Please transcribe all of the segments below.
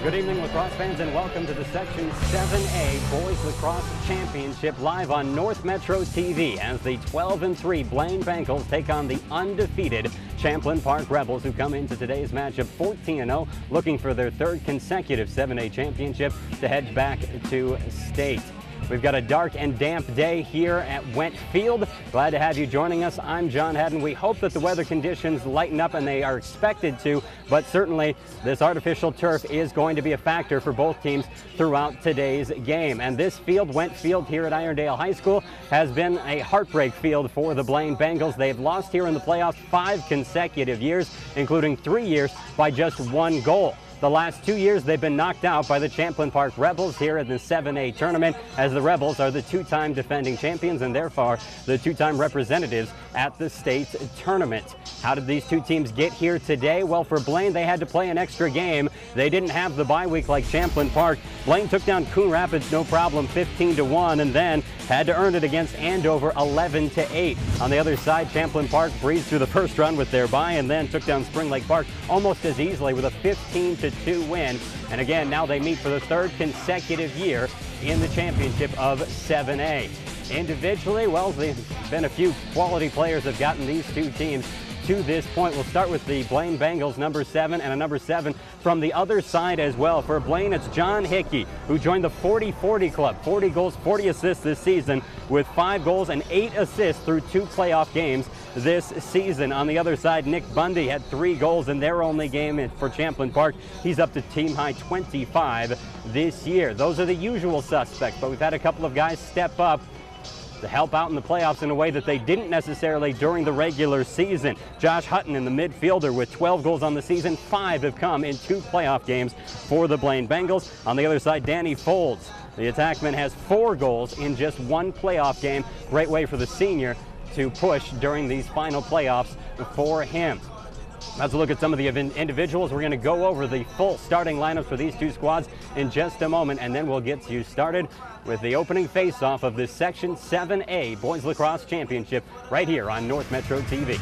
Good evening, lacrosse fans, and welcome to the Section 7A Boys Lacrosse Championship live on North Metro TV as the 12-3 Blaine Bengals take on the undefeated Champlin Park Rebels, who come into today's matchup 14-0, looking for their third consecutive 7A championship to head back to state. We've got a dark and damp day here at Went Field. Glad to have you joining us. I'm John Hadden. We hope that the weather conditions lighten up, and they are expected to, but certainly this artificial turf is going to be a factor for both teams throughout today's game. And this field, Went Field here at Irondale High School, has been a heartbreak field for the Blaine Bengals. They've lost here in the playoffs 5 consecutive years, including 3 years by just 1 goal. The last 2 years, they've been knocked out by the Champlin Park Rebels here in the 7A tournament, as the Rebels are the 2-time defending champions and therefore the 2-time representatives at the state tournament. How did these two teams get here today? Well, for Blaine, they had to play an extra game. They didn't have the bye week like Champlin Park. Blaine took down Coon Rapids no problem, 15-1, and then had to earn it against Andover 11-8. On the other side, Champlin Park breezed through the first run with their bye and then took down Spring Lake Park almost as easily with a 15-2 win. And again, now they meet for the third consecutive year in the championship of 7A. Individually, well, there's been a few quality players that have gotten these two teams to this point. We'll start with the Blaine Bengals, number 7, and a number 7 from the other side as well. For Blaine, it's John Hickey, who joined the 40-40 club. 40 goals, 40 assists this season, with 5 goals and 8 assists through 2 playoff games this season. On the other side, Nick Bundy had 3 goals in their only game for Champlin Park. He's up to team high 25 this year. Those are the usual suspects, but we've had a couple of guys step up to help out in the playoffs in a way that they didn't necessarily during the regular season. Josh Hutton in the midfielder with 12 goals on the season. 5 have come in 2 playoff games for the Blaine Bengals. On the other side, Danny Folds, the attackman, has 4 goals in just 1 playoff game. Great way for the senior to push during these final playoffs for him. Let's look at some of the individuals. We're going to go over the full starting lineups for these two squads in just a moment, and then we'll get you started with the opening face-off of this Section 7A Boys Lacrosse Championship right here on North Metro TV.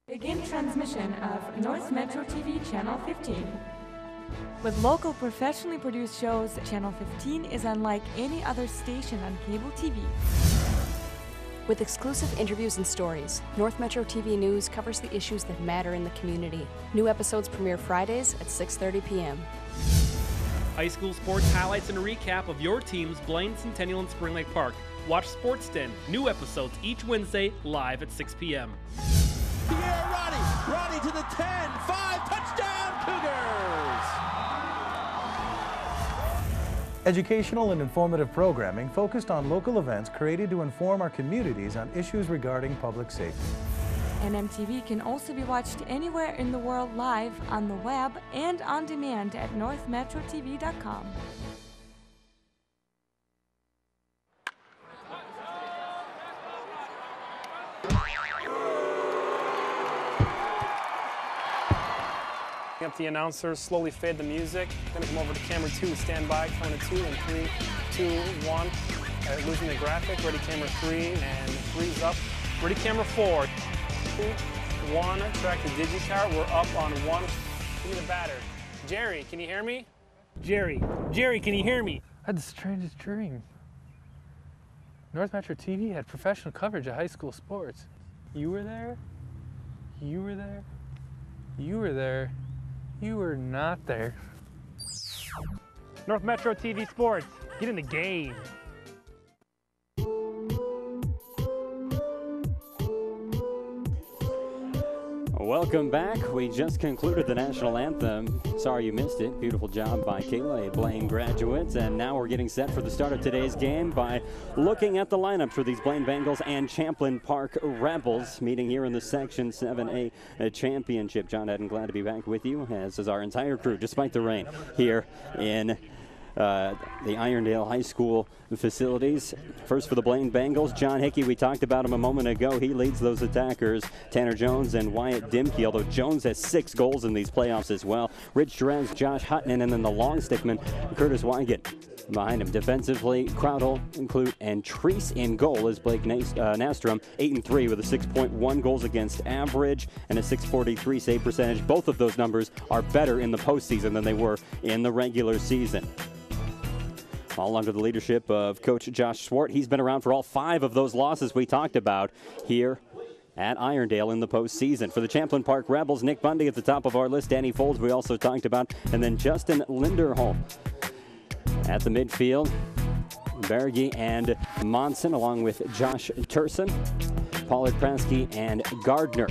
Begin transmission of North Metro TV Channel 15. With local professionally produced shows, Channel 15 is unlike any other station on cable TV. With exclusive interviews and stories, North Metro TV News covers the issues that matter in the community. New episodes premiere Fridays at 6:30 p.m. High school sports highlights and a recap of your teams, Blaine, Centennial, and Spring Lake Park. Watch Sports Den, new episodes each Wednesday, live at 6 p.m. Pierre Roddy to the 10, 5, touchdown Cougars! Educational and informative programming focused on local events created to inform our communities on issues regarding public safety. NMTV can also be watched anywhere in the world live, on the web, and on demand at northmetrotv.com. Up the announcers, slowly fade the music. Then come over to camera 2, stand by, count to 2, and 3, 2, 1. Losing the graphic, ready camera 3, and 3's up. Ready camera 4, 2, 1, track the digicart, we're up on 1. Give me the batter. Jerry, can you hear me? Jerry, can you hear me? I had the strangest dream. North Metro TV had professional coverage of high school sports. You were there, you were there, you were there. You were not there. North Metro TV Sports, get in the game. Welcome back. We just concluded the national anthem. Sorry you missed it. Beautiful job by Kayla, a Blaine graduate. And now we're getting set for the start of today's game by looking at the lineups for these Blaine Bengals and Champlin Park Rebels meeting here in the Section 7A Championship. John Hadden, glad to be back with you, as is our entire crew, despite the rain, here in the Irondale High School facilities. First for the Blaine Bengals, John Hickey. We talked about him a moment ago. He leads those attackers, Tanner Jones and Wyatt Dimke, although Jones has 6 goals in these playoffs as well. Rich Jerez, Josh Hutton, and then the long stickman, Curtis Wygant. Behind him defensively, Crowdle, Clute, and Treese in goal is Blake Nastrom, 8-3 with a 6.1 goals against average and a 643 save percentage. Both of those numbers are better in the postseason than they were in the regular season. All under the leadership of Coach Josh Swart. He's been around for all 5 of those losses we talked about here at Irondale in the postseason. For the Champlin Park Rebels, Nick Bundy at the top of our list, Danny Folds we also talked about, and then Justin Linderholm. At the midfield, Berge and Monson, along with Josh Turson, Pollard Pransky, and Gardner.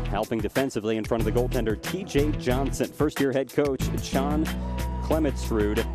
Helping defensively in front of the goaltender, TJ Johnson. First-year head coach Sean Clemetsrud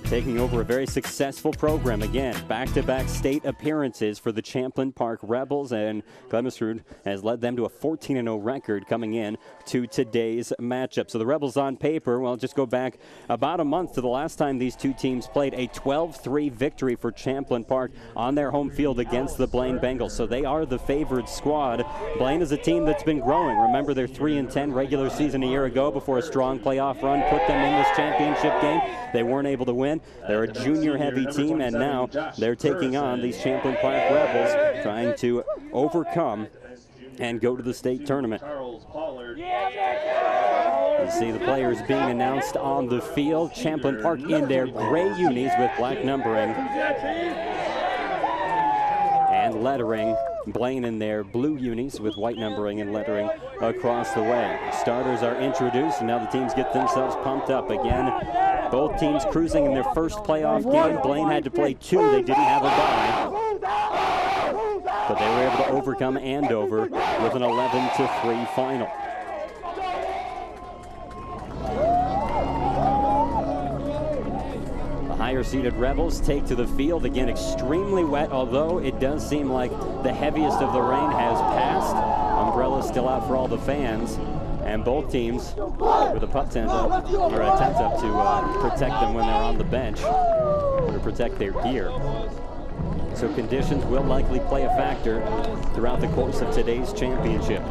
taking over a very successful program. Again, back-to-back state appearances for the Champlin Park Rebels, and Clemetsrud has led them to a 14-0 record coming in to today's matchup. So the Rebels on paper, well, just go back about a month to the last time these two teams played, a 12-3 victory for Champlin Park on their home field against the Blaine Bengals. So they are the favored squad. Blaine is a team that's been growing. Remember, their 3-10 regular season a year ago before a strong playoff run put them in this championship game. They weren't able to win. They're a junior-heavy team, and now they're taking on these Champlin Park Rebels, trying to overcome and go to the state tournament. You see the players being announced on the field. Champlin Park in their gray unis with black numbering and lettering. Blaine in their blue unis with white numbering and lettering across the way. Starters are introduced, and now the teams get themselves pumped up again. Both teams cruising in their first playoff game. Blaine had to play 2. They didn't have a bye, but they were able to overcome Andover with an 11-3 final. Higher-seeded Rebels take to the field. Again, extremely wet, although it does seem like the heaviest of the rain has passed. Umbrellas still out for all the fans, and both teams with a puck tent up, or a tent up to protect them when they're on the bench, or to protect their gear. So conditions will likely play a factor throughout the course of today's championship.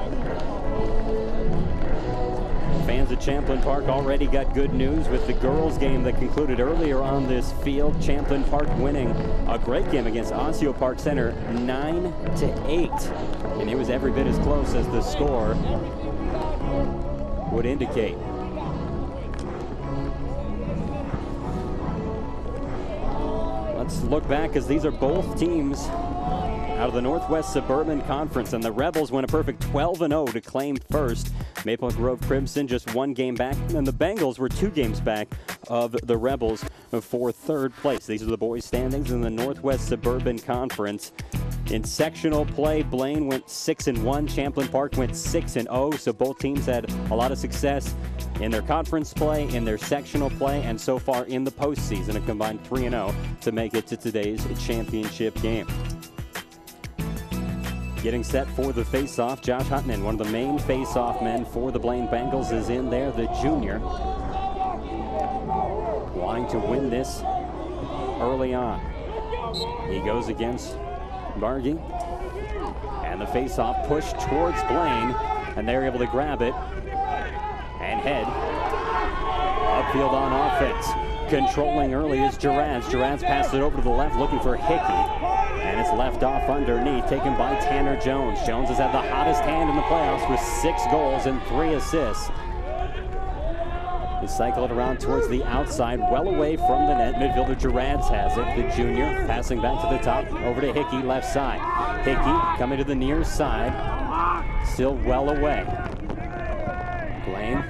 Fans at Champlin Park already got good news with the girls game that concluded earlier on this field. Champlin Park winning a great game against Osseo Park Center 9-8. And it was every bit as close as the score would indicate. Let's look back, as these are both teams out of the Northwest Suburban Conference, and the Rebels win a perfect 12-0 to claim first. Maple Grove Crimson just 1 game back, and the Bengals were 2 games back of the Rebels for 3rd place. These are the boys' standings in the Northwest Suburban Conference. In sectional play, Blaine went 6-1, Champlin Park went 6-0, so both teams had a lot of success in their conference play, in their sectional play, and so far in the postseason, a combined 3-0 to make it to today's championship game. Getting set for the face-off, Josh Hutton, one of the main face-off men for the Blaine Bengals, is in there, the junior, wanting to win this early on. He goes against Bargy, and the face-off push towards Blaine, and they're able to grab it and head upfield on offense. Controlling early is Jerez. Jerez passed it over to the left, looking for Hickey. And it's left off underneath, taken by Tanner Jones. Jones has had the hottest hand in the playoffs with 6 goals and 3 assists. He cycled it around towards the outside, well away from the net. Midfielder Jerez has it, the junior, passing back to the top, over to Hickey, left side. Hickey coming to the near side, still well away. Blaine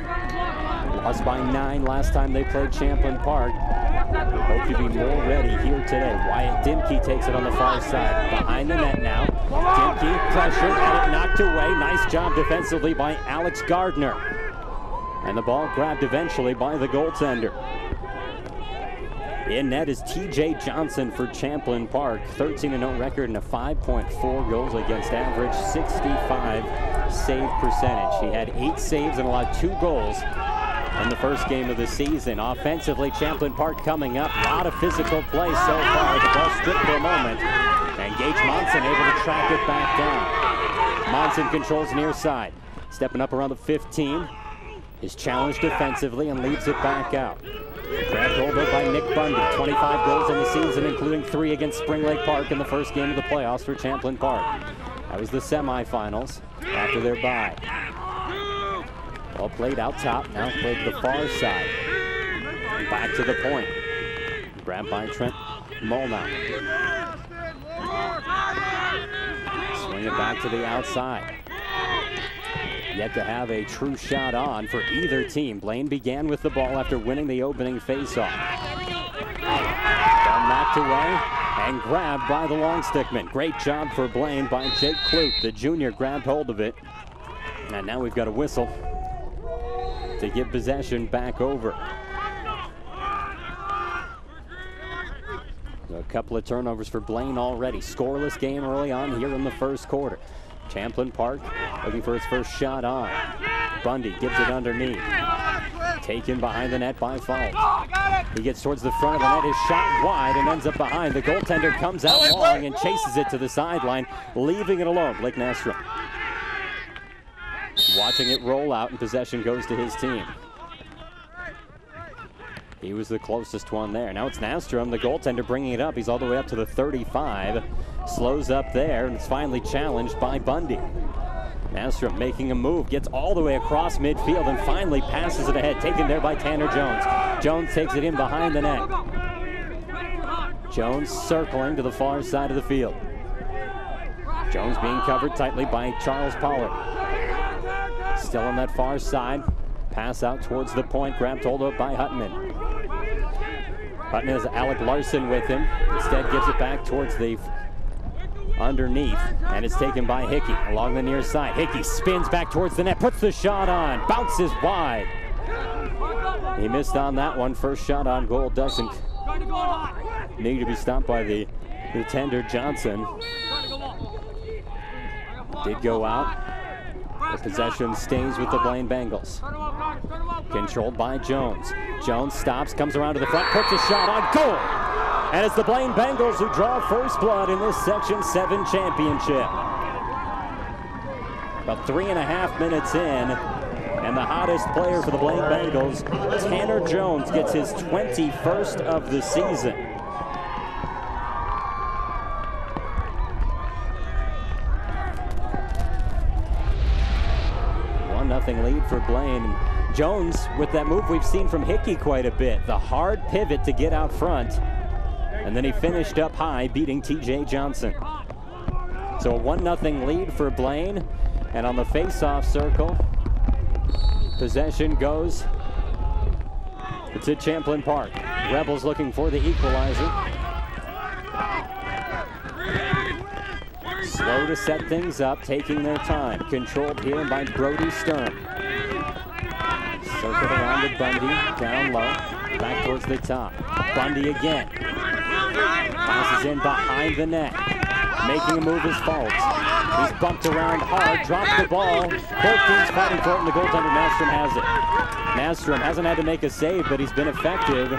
lost by 9 last time they played Champlin Park. Hope to be more ready here today. Wyatt Dimke takes it on the far side. Behind the net now. Dimke pressured, had it knocked away. Nice job defensively by Alex Gardner. And the ball grabbed eventually by the goaltender. In net is T.J. Johnson for Champlin Park. 13-0 record and a 5.4 goals against average, 65 save percentage. He had 8 saves and allowed 2 goals in the first game of the season. Offensively, Champlin Park coming up. A lot of physical play so far. The ball stripped for a moment. And Gage Monson able to track it back down. Monson controls near side. Stepping up around the 15. Is challenged defensively and leaves it back out. Grabbed hold of by Nick Bundy. 25 goals in the season, including 3 against Spring Lake Park in the first game of the playoffs for Champlin Park. That was the semifinals after their bye. Ball played out top, now played to the far side. And back to the point. Grabbed by Trent Molnar. Swing it back to the outside. Yet to have a true shot on for either team. Blaine began with the ball after winning the opening faceoff. Ball knocked away and grabbed by the long stickman. Great job for Blaine by Jake Klute. The junior grabbed hold of it. And now we've got a whistle to give possession back over. A couple of turnovers for Blaine already. Scoreless game early on here in the first quarter. Champlin Park looking for its first shot on. Bundy gives it underneath. Taken behind the net by Fault. He gets towards the front of the net. His shot wide and ends up behind. The goaltender comes out long and chases it to the sideline, leaving it alone. Blake Nastrom watching it roll out, and possession goes to his team. He was the closest one there. Now it's Nastrom, the goaltender, bringing it up. He's all the way up to the 35. Slows up there, and it's finally challenged by Bundy. Nastrom making a move, gets all the way across midfield, and finally passes it ahead. Taken there by Tanner Jones. Jones takes it in behind the net. Jones circling to the far side of the field. Jones being covered tightly by Charles Pollard. Still on that far side. Pass out towards the point, grabbed hold of by Hutman. Hutton has Alec Larson with him. Instead gives it back towards the underneath, and it's taken by Hickey along the near side. Hickey spins back towards the net, puts the shot on, bounces wide. He missed on that one. First shot on goal doesn't need to be stopped by the tender Johnson. Did go out. The possession stays with the Blaine Bengals. Controlled by Jones. Jones stops, comes around to the front, puts a shot on goal. And it's the Blaine Bengals who draw first blood in this Section 7 championship. About 3.5 minutes in, and the hottest player for the Blaine Bengals, Tanner Jones, gets his 21st of the season. Nothing lead for Blaine. Jones, with that move we've seen from Hickey quite a bit, the hard pivot to get out front, and then he finished up high, beating T.J. Johnson. So a 1-0 lead for Blaine, and on the face-off circle, possession goes to Champlin Park. Rebels looking for the equalizer. Slow to set things up, taking their time. Controlled here by Brody Stern. Circled around with Bundy, down low, back towards the top. Bundy again. Passes in behind the net. Making a move is Fault. He's bumped around hard, drops the ball. Both teams fighting for it, and the goaltender Nastrom has it. Nastrom hasn't had to make a save, but he's been effective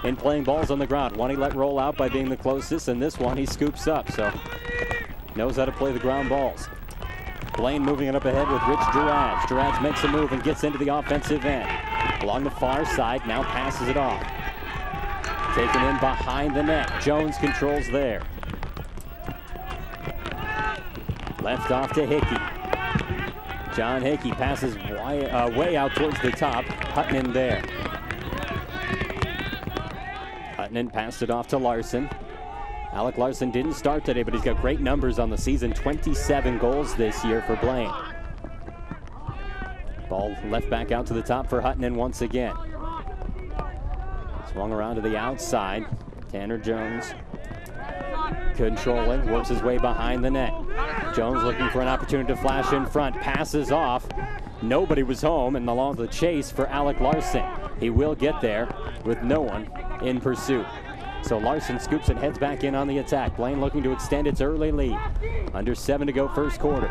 in playing balls on the ground. One he let roll out by being the closest, and this one he scoops up, so knows how to play the ground balls. Blaine moving it up ahead with Rich Duraz. Duraz makes a move and gets into the offensive end. Along the far side, now passes it off. Taken in behind the net. Jones controls there. Left off to Hickey. John Hickey passes way out towards the top. Hutton there. Hutton passed it off to Larson. Alec Larson didn't start today, but he's got great numbers on the season. 27 goals this year for Blaine. Ball left back out to the top for Hutton once again. Swung around to the outside. Tanner Jones controlling, works his way behind the net. Jones looking for an opportunity to flash in front, passes off. Nobody was home, and along the chase for Alec Larson. He will get there with no one in pursuit. So Larson scoops and heads back in on the attack. Blaine looking to extend its early lead. Under 7 to go first quarter.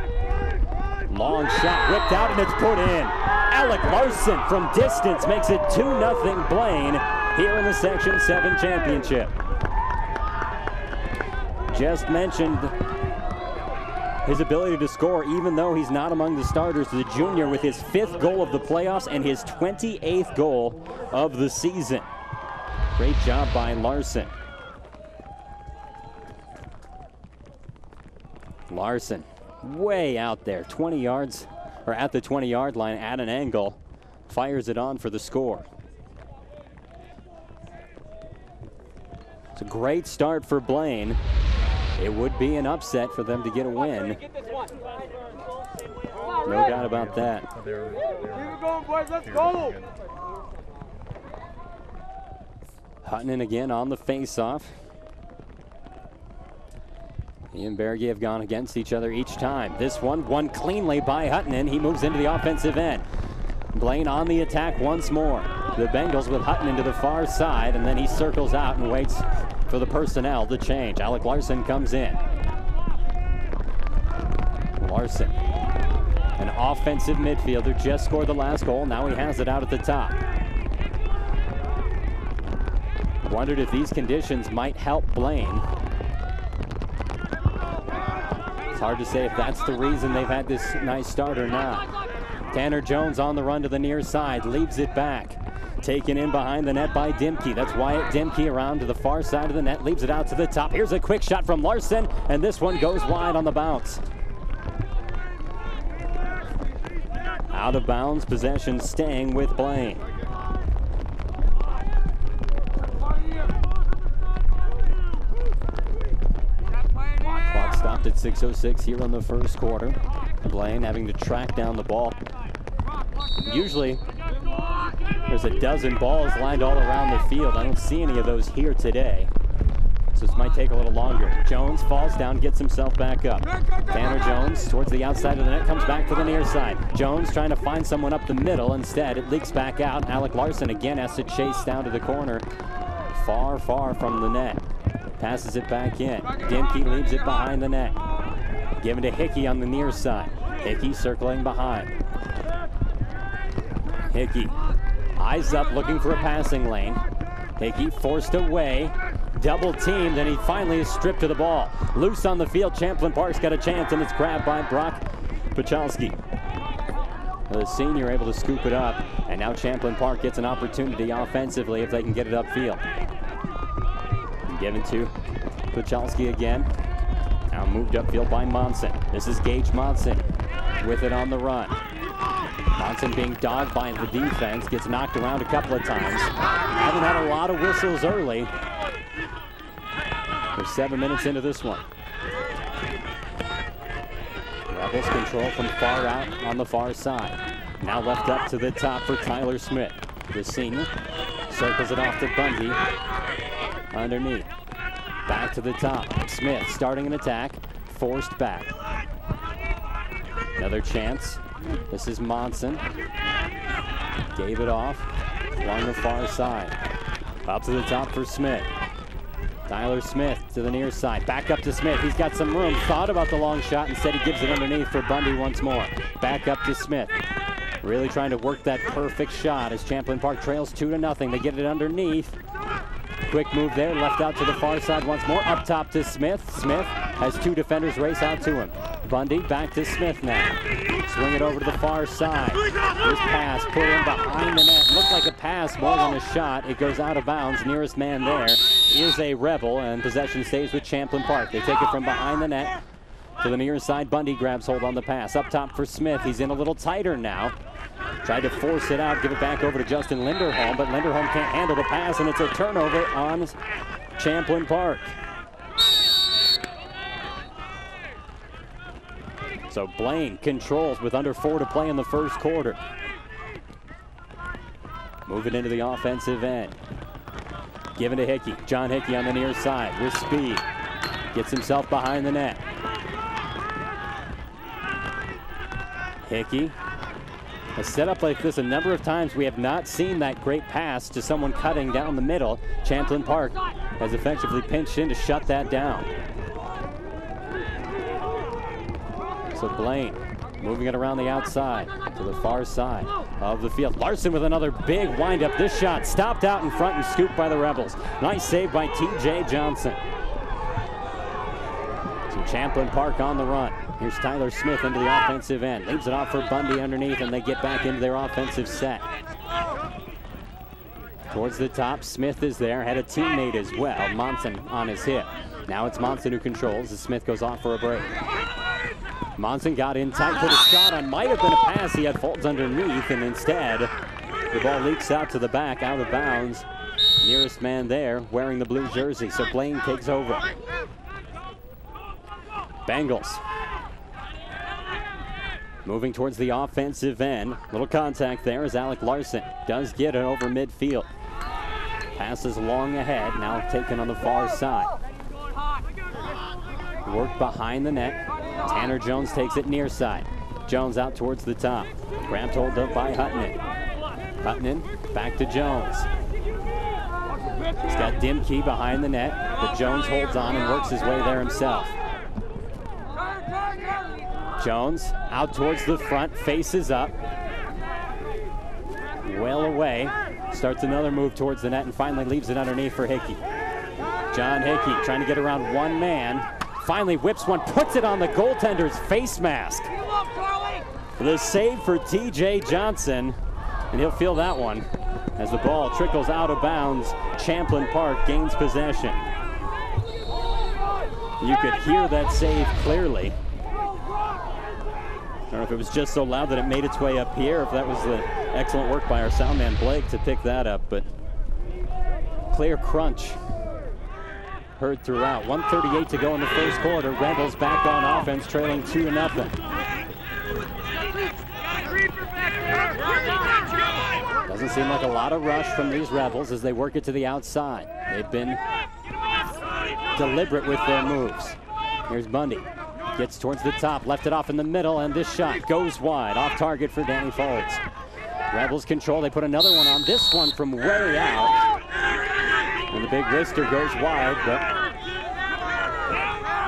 Long shot whipped out and it's put in. Alec Larson from distance makes it 2-0 Blaine here in the Section 7 championship. Just mentioned his ability to score even though he's not among the starters. The junior with his 5th goal of the playoffs and his 28th goal of the season. Great job by Larson. Larson way out there, 20 yards, or at the 20-yard line at an angle, fires it on for the score. It's a great start for Blaine. It would be an upset for them to get a win. No doubt about that. Keep it going, boys. Let's go. Hutton again on the face-off. He and Berge have gone against each other each time. This one won cleanly by Hutton, and he moves into the offensive end. Blaine on the attack once more. The Bengals with Hutton into the far side, and then he circles out and waits for the personnel to change. Alec Larson comes in. Larson, an offensive midfielder, just scored the last goal. Now he has it out at the top. Wondered if these conditions might help Blaine. It's hard to say if that's the reason they've had this nice start or not. Tanner Jones on the run to the near side, leaves it back. Taken in behind the net by Dimke. That's Wyatt Dimke around to the far side of the net, leaves it out to the top. Here's a quick shot from Larson, and this one goes wide on the bounce. Out of bounds, possession staying with Blaine. Clock stopped at 6:06 here in the first quarter. Blaine having to track down the ball. Usually there's a dozen balls lined all around the field. I don't see any of those here today, so this might take a little longer. Jones falls down, gets himself back up. Tanner Jones towards the outside of the net, comes back to the near side. Jones trying to find someone up the middle. Instead, it leaks back out. Alec Larson again has to chase down to the corner. Far, far from the net. Passes it back in. Dimke leaves it behind the net. Given to Hickey on the near side. Hickey circling behind. Hickey, eyes up, looking for a passing lane. Hickey forced away, double teamed, and he finally is stripped of the ball. Loose on the field, Champlin Park's got a chance, and it's grabbed by Brock Pachalski. The senior able to scoop it up, and now Champlin Park gets an opportunity offensively if they can get it upfield. Given to Pachalski again. Now moved upfield by Monson. This is Gage Monson with it on the run. Monson being dogged by the defense, gets knocked around a couple of times. Haven't had a lot of whistles early. We're 7 minutes into this one. Rebels control from far out on the far side. Now left up to the top for Tyler Smith. The senior circles it off to Bundy. Underneath. Back to the top. Smith starting an attack. Forced back. Another chance. This is Monson. Gave it off along the far side. Up to the top for Smith. Tyler Smith to the near side. Back up to Smith. He's got some room. Thought about the long shot. Instead he gives it underneath for Bundy once more. Back up to Smith. Really trying to work that perfect shot as Champlin Park trails 2-0. They get it underneath. Quick move there, left out to the far side once more. Up top to Smith. Smith has two defenders race out to him. Bundy back to Smith now. Swing it over to the far side. This pass put in behind the net. Looked like a pass more than a shot. It goes out of bounds. Nearest man there is a Rebel, and possession stays with Champlin Park. They take it from behind the net to the near side. Bundy grabs hold on the pass. Up top for Smith. He's in a little tighter now. Tried to force it out, give it back over to Justin Linderholm, but Linderholm can't handle the pass, and it's a turnover on Champlin Park. So Blaine controls with under 4 to play in the first quarter. Moving into the offensive end. Given to Hickey. John Hickey on the near side with speed. Gets himself behind the net. Hickey. A setup like this a number of times. We have not seen that great pass to someone cutting down the middle. Champlin Park has effectively pinched in to shut that down. So Blaine moving it around the outside to the far side of the field. Larson with another big windup. This shot stopped out in front and scooped by the Rebels. Nice save by T.J. Johnson. So Champlin Park on the run. Here's Tyler Smith into the offensive end. Leaves it off for Bundy underneath, and they get back into their offensive set. Towards the top, Smith is there. Had a teammate as well, Monson on his hip. Now it's Monson who controls as Smith goes off for a break. Monson got in tight, put a shot on. Might have been a pass. He had Folds underneath, and instead, the ball leaks out to the back, out of bounds. Nearest man there wearing the blue jersey, so Blaine takes over. Bengals moving towards the offensive end. Little contact there as Alec Larson does get it over midfield. Passes long ahead, now taken on the far side. Work behind the net. Tanner Jones takes it near side. Jones out towards the top. Grabbed hold of by Hutton. Hutton back to Jones. He's got Dimke behind the net, but Jones holds on and works his way there himself. Jones out towards the front, faces up. Well away. Starts another move towards the net and finally leaves it underneath for Hickey. John Hickey trying to get around one man. Finally whips one, puts it on the goaltender's face mask. The save for T.J. Johnson, and he'll feel that one as the ball trickles out of bounds. Champlin Park gains possession. You could hear that save clearly. I don't know if it was just so loud that it made its way up here, if that was the excellent work by our sound man Blake to pick that up, but clear crunch heard throughout. 1:38 to go in the first quarter. Rebels back on offense, trailing 2-0. Doesn't seem like a lot of rush from these Rebels as they work it to the outside. They've been deliberate with their moves. Here's Bundy. Gets towards the top, left it off in the middle, and this shot goes wide, off target for Danny Folds. Rebels control, they put another one on, this one from way out. And the big wrister goes wide, but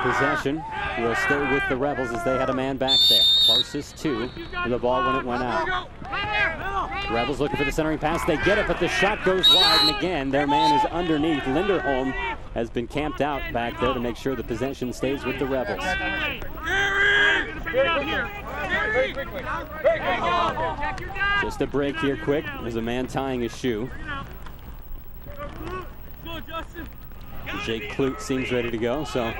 possession will stay with the Rebels as they had a man back there. Closest to the ball when it went out. Rebels looking for the centering pass, they get it, but the shot goes wide, and again, their man is underneath. Linderholm has been camped out back there to make sure the possession stays with the Rebels. Just a break here quick. There's a man tying his shoe. Jake Clute seems ready to go, so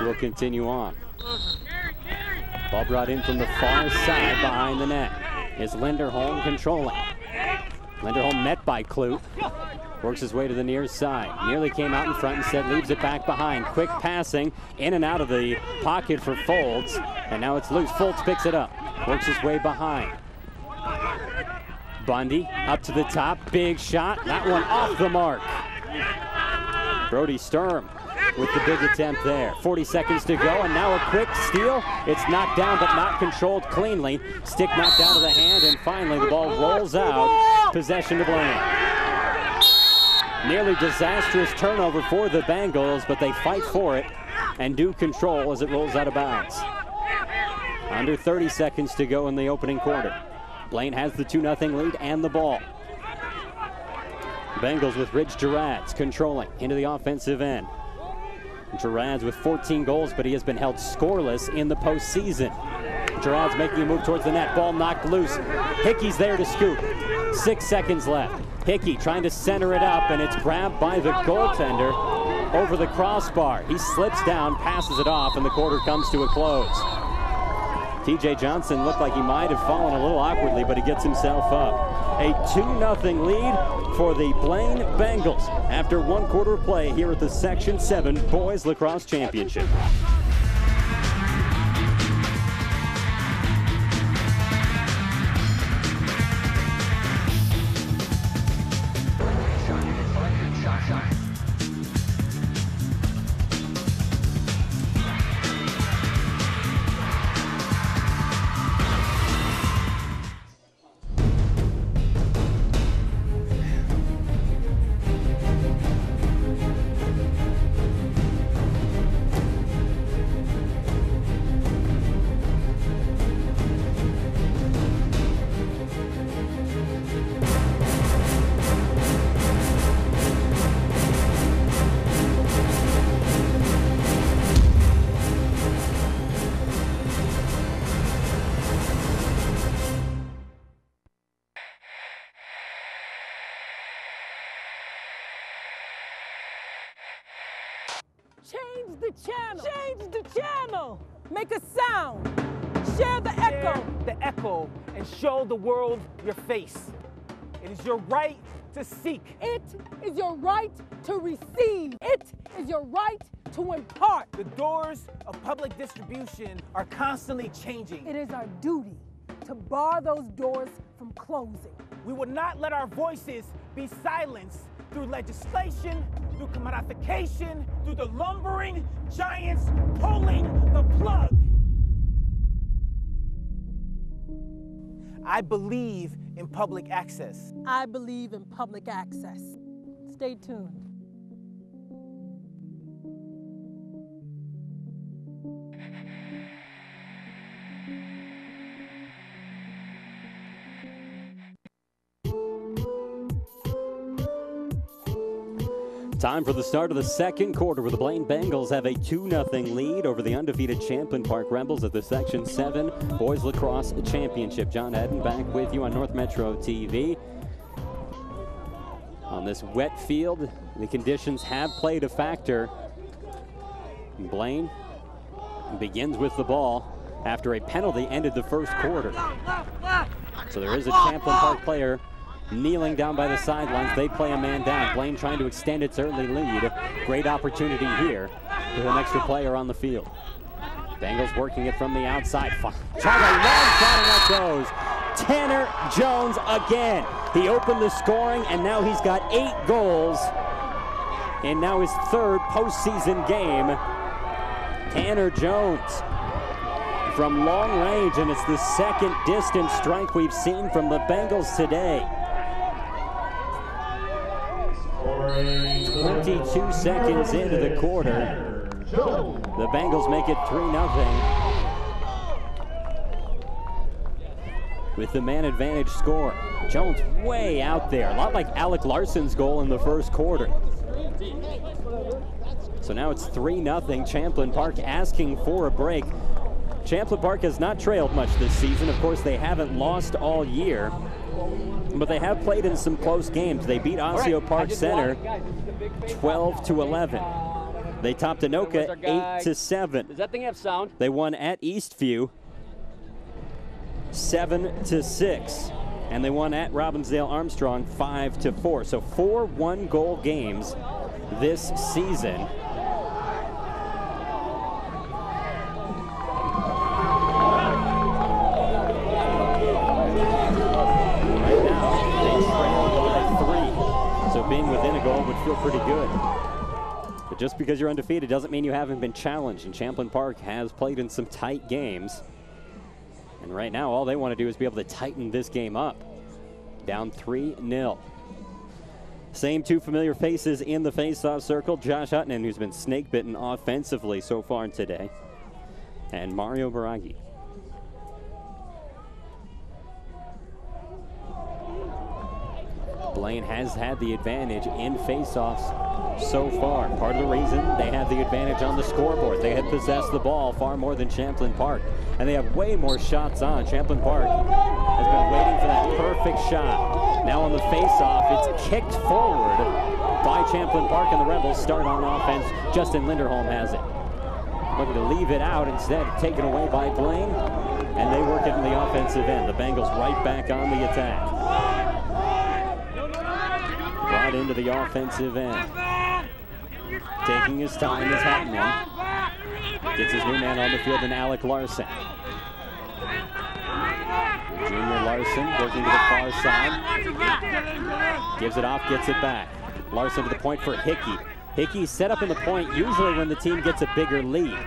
we'll continue on. Ball brought in from the far side behind the net. Is Linderholm controlling. Linderholm met by Clute. Works his way to the near side. Nearly came out in front, instead leaves it back behind. Quick passing in and out of the pocket for Folds. And now it's loose. Folds picks it up. Works his way behind. Bundy up to the top. Big shot. That one off the mark. Brody Sturm with the big attempt there. 40 seconds to go, and now a quick steal. It's knocked down, but not controlled cleanly. Stick knocked out of the hand, and finally the ball rolls out. Possession to Blaine. Nearly disastrous turnover for the Bengals, but they fight for it and do control as it rolls out of bounds. Under 30 seconds to go in the opening quarter. Blaine has the 2-0 lead and the ball. Bengals with Ridge Gerads controlling into the offensive end. Gerads with 14 goals, but he has been held scoreless in the postseason. Gerads making a move towards the net. Ball knocked loose. Hickey's there to scoop. 6 seconds left. Hickey trying to center it up, and it's grabbed by the goaltender over the crossbar. He slips down, passes it off, and the quarter comes to a close. T.J. Johnson looked like he might have fallen a little awkwardly, but he gets himself up. A 2-0 lead for the Blaine Bengals after one quarter of play here at the Section 7 Boys Lacrosse Championship. Change the channel. Change the channel. Make a sound. Share the echo. Share the echo and show the world your face. It is your right to seek. It is your right to receive. It is your right to impart. The doors of public distribution are constantly changing. It is our duty to bar those doors from closing. We will not let our voices be silenced through legislation, through commodification, through the lumbering giants pulling the plug. I believe in public access. I believe in public access. Stay tuned. Time for the start of the second quarter where the Blaine Bengals have a 2-0 lead over the undefeated Champlain Park Rebels at the Section 7 Boys Lacrosse Championship. John Hadden back with you on North Metro TV. On this wet field, the conditions have played a factor. Blaine begins with the ball after a penalty ended the first quarter. So there is a Champlain Park player kneeling down by the sidelines. They play a man down. Blaine trying to extend its early lead. Great opportunity here with an extra player on the field. Bengals working it from the outside. Trying a long shot and that goes. Tanner Jones again. He opened the scoring and now he's got 8 goals. And now his 3rd postseason game. Tanner Jones from long range, and it's the 2nd distance strike we've seen from the Bengals today. 22 seconds into the quarter, the Bengals make it 3-0 with the man advantage score. Jones way out there, a lot like Alec Larson's goal in the first quarter. So now it's 3-0, Champlain Park asking for a break. Champlain Park has not trailed much this season. Of course, they haven't lost all year, but they have played in some close games. They beat Osseo Park Center 12-11. They topped Anoka 8-7. Does that thing have sound? They won at Eastview 7-6. And they won at Robbinsdale Armstrong 5-4. So 4 one-goal games this season. Being within a goal would feel pretty good. But just because you're undefeated doesn't mean you haven't been challenged, and Champlain Park has played in some tight games. And right now, all they want to do is be able to tighten this game up. Down 3-0. Same 2 familiar faces in the face-off circle. Josh Hutton, who's been snake-bitten offensively so far today, and Mario Baraghi. Blaine has had the advantage in face-offs so far. Part of the reason they have the advantage on the scoreboard. They have possessed the ball far more than Champlain Park, and they have way more shots on. Champlain Park has been waiting for that perfect shot. Now on the face-off, it's kicked forward by Champlain Park, and the Rebels start on offense. Justin Linderholm has it. Looking to leave it out, instead taken away by Blaine, and they work it in the offensive end. The Bengals right back on the attack. Brought into the offensive end. Taking his time is Hatton. Gets his new man on the field in Alec Larson. Junior Larson working to the far side. Gives it off, gets it back. Larson to the point for Hickey. Hickey set up in the point usually when the team gets a bigger lead,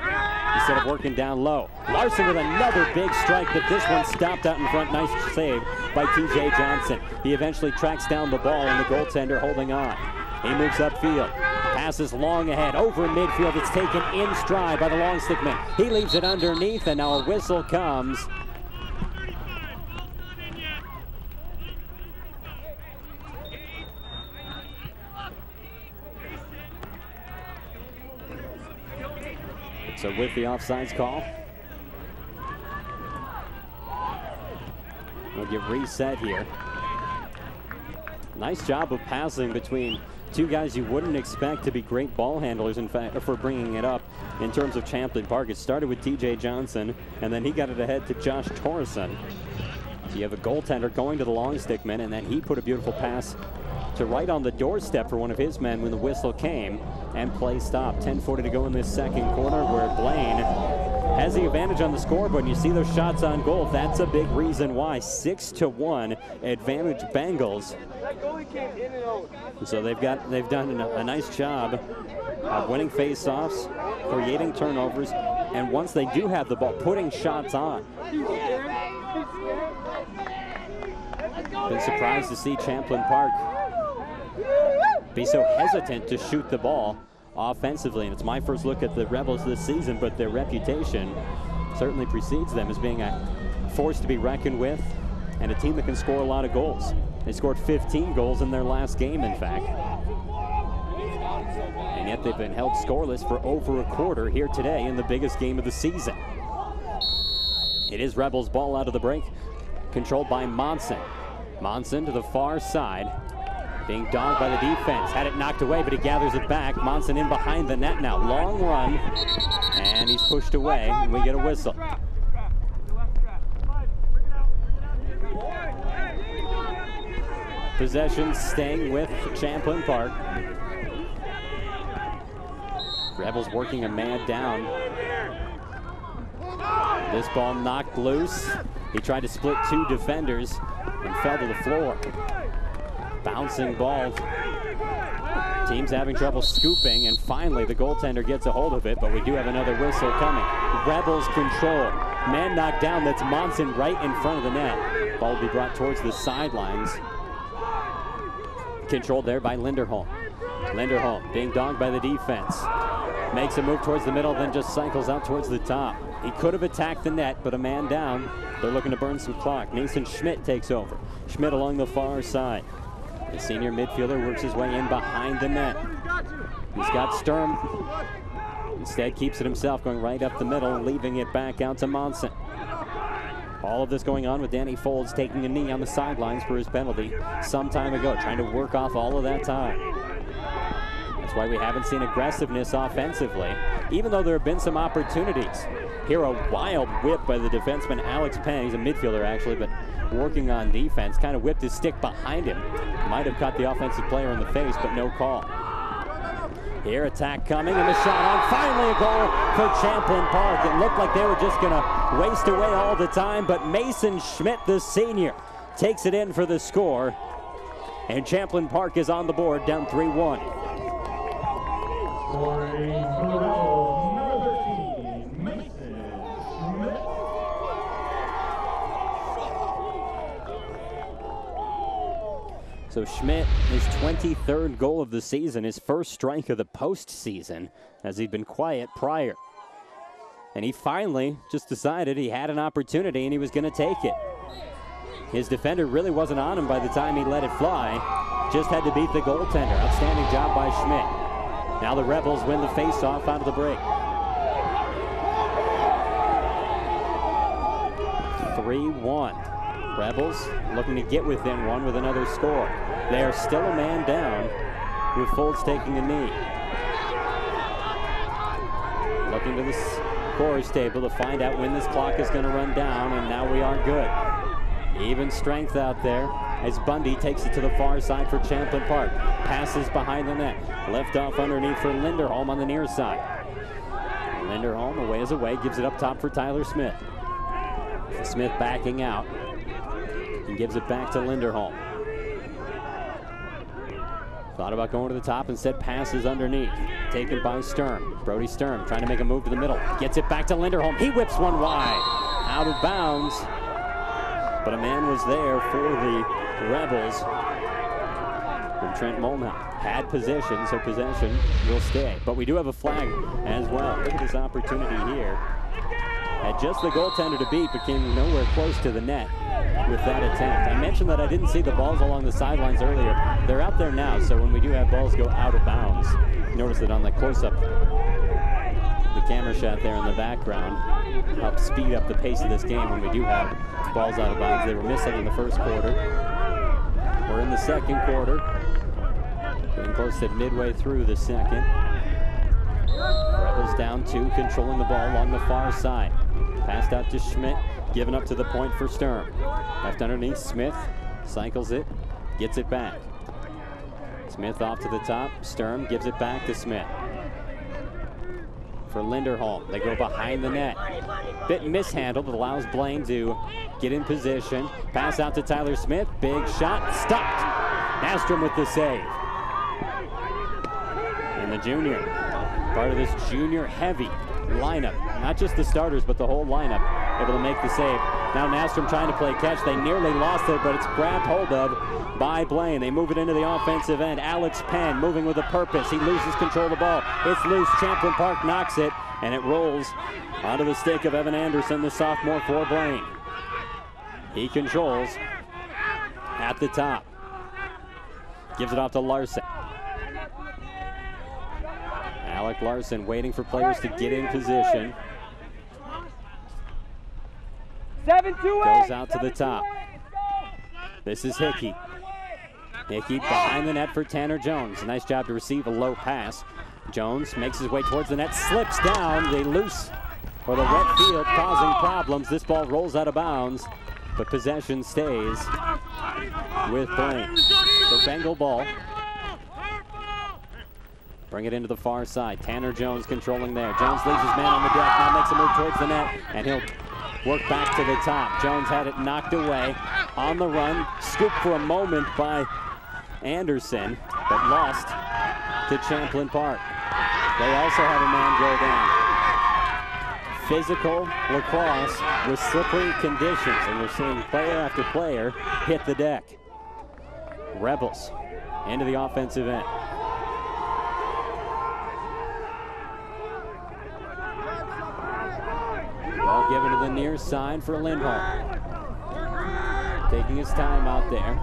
instead of working down low. Larson with another big strike, but this one stopped out in front. Nice save by TJ Johnson. He eventually tracks down the ball, and the goaltender holding on. He moves upfield. Passes long ahead over midfield. It's taken in stride by the long stick man. He leaves it underneath, and now a whistle comes. So with the offsides call, we'll get reset here. Nice job of passing between two guys you wouldn't expect to be great ball handlers, in fact, for bringing it up in terms of Champlain Park. It started with TJ Johnson, and then he got it ahead to Josh Torreson. So you have a goaltender going to the long stick man, and then he put a beautiful pass to right on the doorstep for one of his men when the whistle came, and play stopped. 10:40 to go in this second quarter, where Blaine has the advantage on the scoreboard. And you see those shots on goal. That's a big reason why. 6-1 advantage Bengals. So they've done a nice job of winning face-offs, creating turnovers, and once they do have the ball, putting shots on. Been surprised to see Champlain Park be so hesitant to shoot the ball offensively, and it's my first look at the Rebels this season, but their reputation certainly precedes them as being a force to be reckoned with and a team that can score a lot of goals. They scored 15 goals in their last game, in fact. And yet they've been held scoreless for over a quarter here today in the biggest game of the season. It is Rebels ball out of the break, controlled by Monson. Monson to the far side, being dogged by the defense. Had it knocked away, but he gathers it back. Monson in behind the net now. Long run, and he's pushed away, and we get a whistle. Possession staying with Champlain Park. Rebels working a man down. This ball knocked loose. He tried to split two defenders and fell to the floor. Bouncing ball. Team's having trouble scooping, and finally the goaltender gets a hold of it, but we do have another whistle coming. Rebels control. Man knocked down. That's Monson right in front of the net. Ball will be brought towards the sidelines. Controlled there by Linderholm. Linderholm being dogged by the defense. Makes a move towards the middle, then just cycles out towards the top. He could have attacked the net, but a man down. They're looking to burn some clock. Mason Schmidt takes over. Schmidt along the far side. The senior midfielder works his way in behind the net. He's got Sturm. Instead keeps it himself, going right up the middle, leaving it back out to Monson. All of this going on with Danny Folds taking a knee on the sidelines for his penalty some time ago, trying to work off all of that time. That's why we haven't seen aggressiveness offensively, even though there have been some opportunities. Here, a wild whip by the defenseman Alex Penn. He's a midfielder, actually, but working on defense. Kind of whipped his stick behind him. Might have caught the offensive player in the face, but no call. Here, attack coming, and the shot on. Finally, a goal for Champlain Park. It looked like they were just going to waste away all the time, but Mason Schmidt, the senior, takes it in for the score. And Champlain Park is on the board, down 3-1. So Schmidt, his 23rd goal of the season, his first strike of the postseason, as he'd been quiet prior. And he finally just decided he had an opportunity and he was going to take it. His defender really wasn't on him by the time he let it fly. Just had to beat the goaltender. Outstanding job by Schmidt. Now the Rebels win the faceoff out of the break. 3-1. Rebels looking to get within one with another score. They are still a man down, with Folds taking a knee. Looking to the scorers table to find out when this clock is going to run down, and now we are good. Even strength out there as Bundy takes it to the far side for Champlain Park. Passes behind the net. Left off underneath for Linderholm on the near side. Linderholm away is away, gives it up top for Tyler Smith. Smith backing out. And gives it back to Linderholm. Thought about going to the top, instead passes underneath. Taken by Sturm. Brody Sturm trying to make a move to the middle. Gets it back to Linderholm. He whips one wide. Out of bounds. But a man was there for the Rebels. And Trent Molnau had possession, so possession will stay. But we do have a flag as well. Look at this opportunity here. Had just the goaltender to beat, but came nowhere close to the net with that attempt. I mentioned that I didn't see the balls along the sidelines earlier. They're out there now, so when we do have balls go out of bounds, notice that on the close-up, the camera shot there in the background helps speed up the pace of this game when we do have balls out of bounds. They were missing in the first quarter. We're in the second quarter. Getting close to midway through the second. Rebels down 2, controlling the ball along the far side. Passed out to Schmidt, given up to the point for Sturm. Left underneath, Smith cycles it, gets it back. Smith off to the top, Sturm gives it back to Smith. For Linderholm, they go behind the net. Bit mishandled, it allows Blaine to get in position. Pass out to Tyler Smith, big shot, stopped. Nastrom with the save. And the junior, part of this junior heavy lineup, not just the starters, but the whole lineup, able to make the save. Now Nastrom trying to play catch. They nearly lost it, but it's grabbed hold of by Blaine. They move it into the offensive end. Alex Penn moving with a purpose. He loses control of the ball. It's loose. Champlin Park knocks it, and it rolls onto the stick of Evan Anderson, the sophomore for Blaine. He controls at the top. Gives it off to Larson. Alec Larson waiting for players to get in position. Goes out to the top. This is Hickey. Hickey behind the net for Tanner Jones. Nice job to receive a low pass. Jones makes his way towards the net, slips down. They loose for the wet field, causing problems. This ball rolls out of bounds, but possession stays with Blaine. So Bengal ball. Bring it into the far side. Tanner Jones controlling there. Jones leaves his man on the deck, now makes a move towards the net, and he'll work back to the top. Jones had it knocked away on the run. Scooped for a moment by Anderson, but lost to Champlin Park. They also have a man go down. Physical lacrosse with slippery conditions, and we're seeing player after player hit the deck. Rebels into the offensive end. Ball given to the near side for Lindholm. Taking his time out there,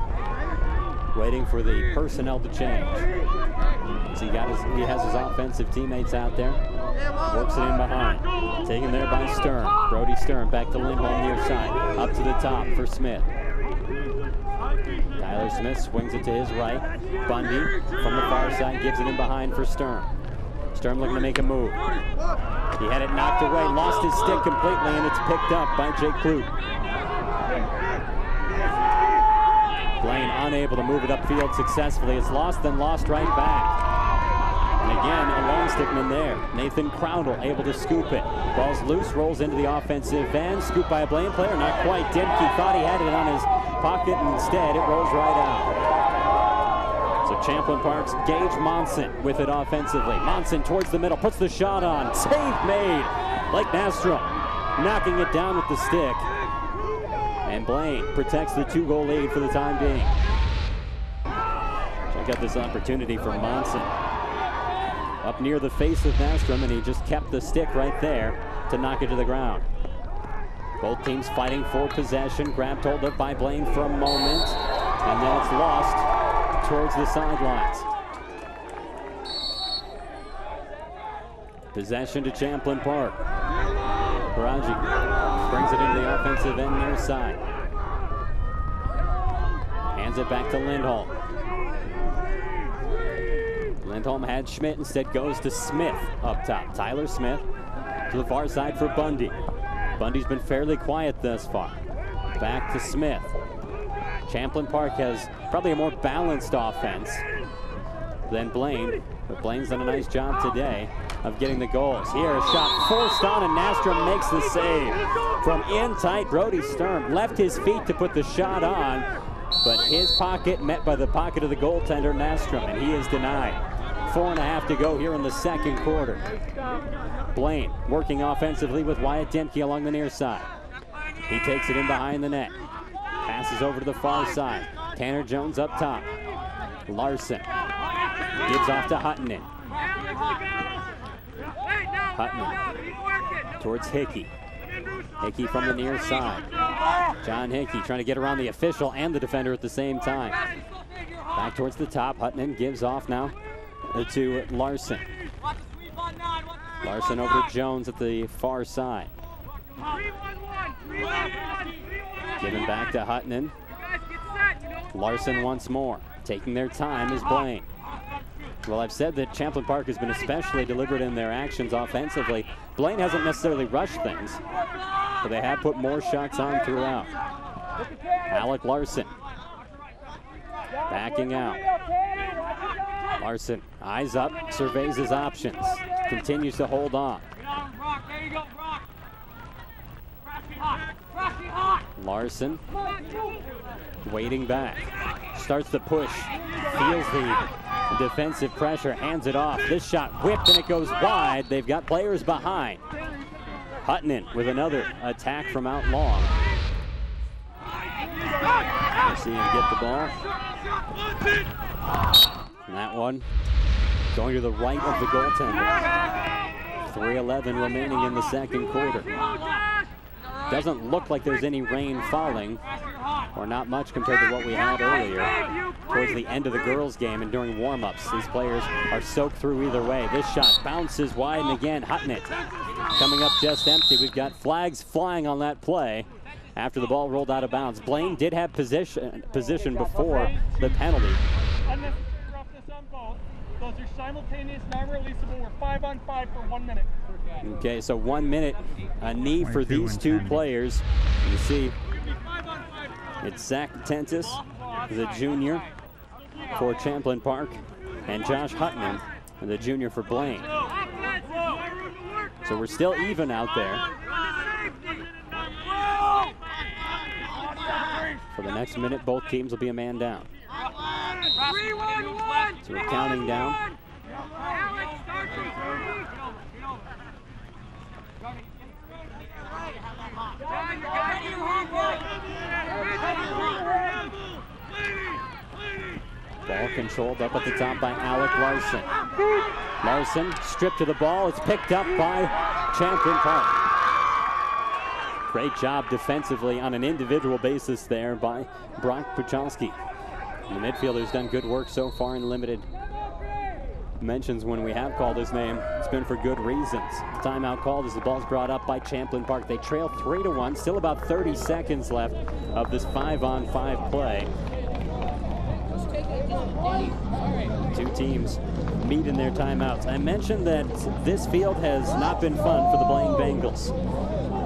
waiting for the personnel to change. So he has his offensive teammates out there. Works it in behind. Taken there by Sturm. Brody Sturm back to Lindholm near side. Up to the top for Smith. Tyler Smith swings it to his right. Bundy from the far side gives it in behind for Sturm. Sturm looking to make a move. He had it knocked away, lost his stick completely, and it's picked up by Jake Clute. Blaine unable to move it upfield successfully. It's lost, then lost right back. And again, a long stickman there. Nathan Crowdle able to scoop it. Ball's loose, rolls into the offensive end. Scooped by a Blaine player, not quite. Dimke thought he had it on his pocket, and instead it rolls right out. So Champlin Park's Gage Monson with it offensively. Monson towards the middle, puts the shot on. Save made. Blake Nastrom knocking it down with the stick. And Blaine protects the 2-goal lead for the time being. Check out this opportunity for Monson. Up near the face of Nastrom, and he just kept the stick right there to knock it to the ground. Both teams fighting for possession. Grabbed hold of by Blaine for a moment, and then it's lost towards the sidelines. Possession to Champlin Park. Baraji brings it into the offensive end near side. Hands it back to Lindholm. Lindholm had Schmidt, instead goes to Smith up top. Tyler Smith to the far side for Bundy. Bundy's been fairly quiet thus far. Back to Smith. Champlin Park has probably a more balanced offense than Blaine, but Blaine's done a nice job today of getting the goals. Here, a shot forced on, and Nastrom makes the save. From in tight, Brody Sturm left his feet to put the shot on, but his pocket met by the pocket of the goaltender, Nastrom, and he is denied. 4.5 to go here in the second quarter. Blaine working offensively with Wyatt Dimke along the near side. He takes it in behind the net. Passes over to the far side. Tanner Jones up top. Larson gives off to Hutton. Hutton towards Hickey. Hickey from the near side. John Hickey trying to get around the official and the defender at the same time. Back towards the top. Hutton gives off now to Larson. Larson over to Jones at the far side. Given back to Hutton. Larson once more. Taking their time is Blaine. Well, I've said that Champlin Park has been especially deliberate in their actions offensively. Blaine hasn't necessarily rushed things, but they have put more shots on throughout. Alec Larson backing out. Larson, eyes up, surveys his options, continues to hold on. Larson waiting back, starts to push, feels the defensive pressure, hands it off. This shot whipped and it goes wide. They've got players behind. Hutton with another attack from out long. See him get the ball. And that one going to the right of the goaltender. 3:11 remaining in the second quarter. Doesn't look like there's any rain falling, or not much compared to what we had earlier towards the end of the girls' game and during warm-ups. These players are soaked through either way. This shot bounces wide, and again, Hutton coming up just empty. We've got flags flying on that play after the ball rolled out of bounds. Blaine did have position before the penalty. Unnecessary roughness on both. Those are simultaneous, non-releasable. We're 5-on-5 for 1 minute. Okay, so 1 minute, a knee for these two players. You see, it's Zach Tentis, the junior for Champlin Park, and Josh Hutton, the junior for Blaine. So we're still even out there. For the next minute, both teams will be a man down. So we're counting down. Ball controlled up at the top by Alec Larson. Larson stripped to the ball. It's picked up by Champlin Park. Great job defensively on an individual basis there by Brock Puchalski. The midfielder's done good work so far in limited mentions when we have called his name. It's been for good reasons. Timeout called as the ball's brought up by Champlin Park. They trail 3-1, still about 30 seconds left of this 5-on-5 play. Two teams meet in their timeouts. I mentioned that this field has not been fun for the Blaine Bengals.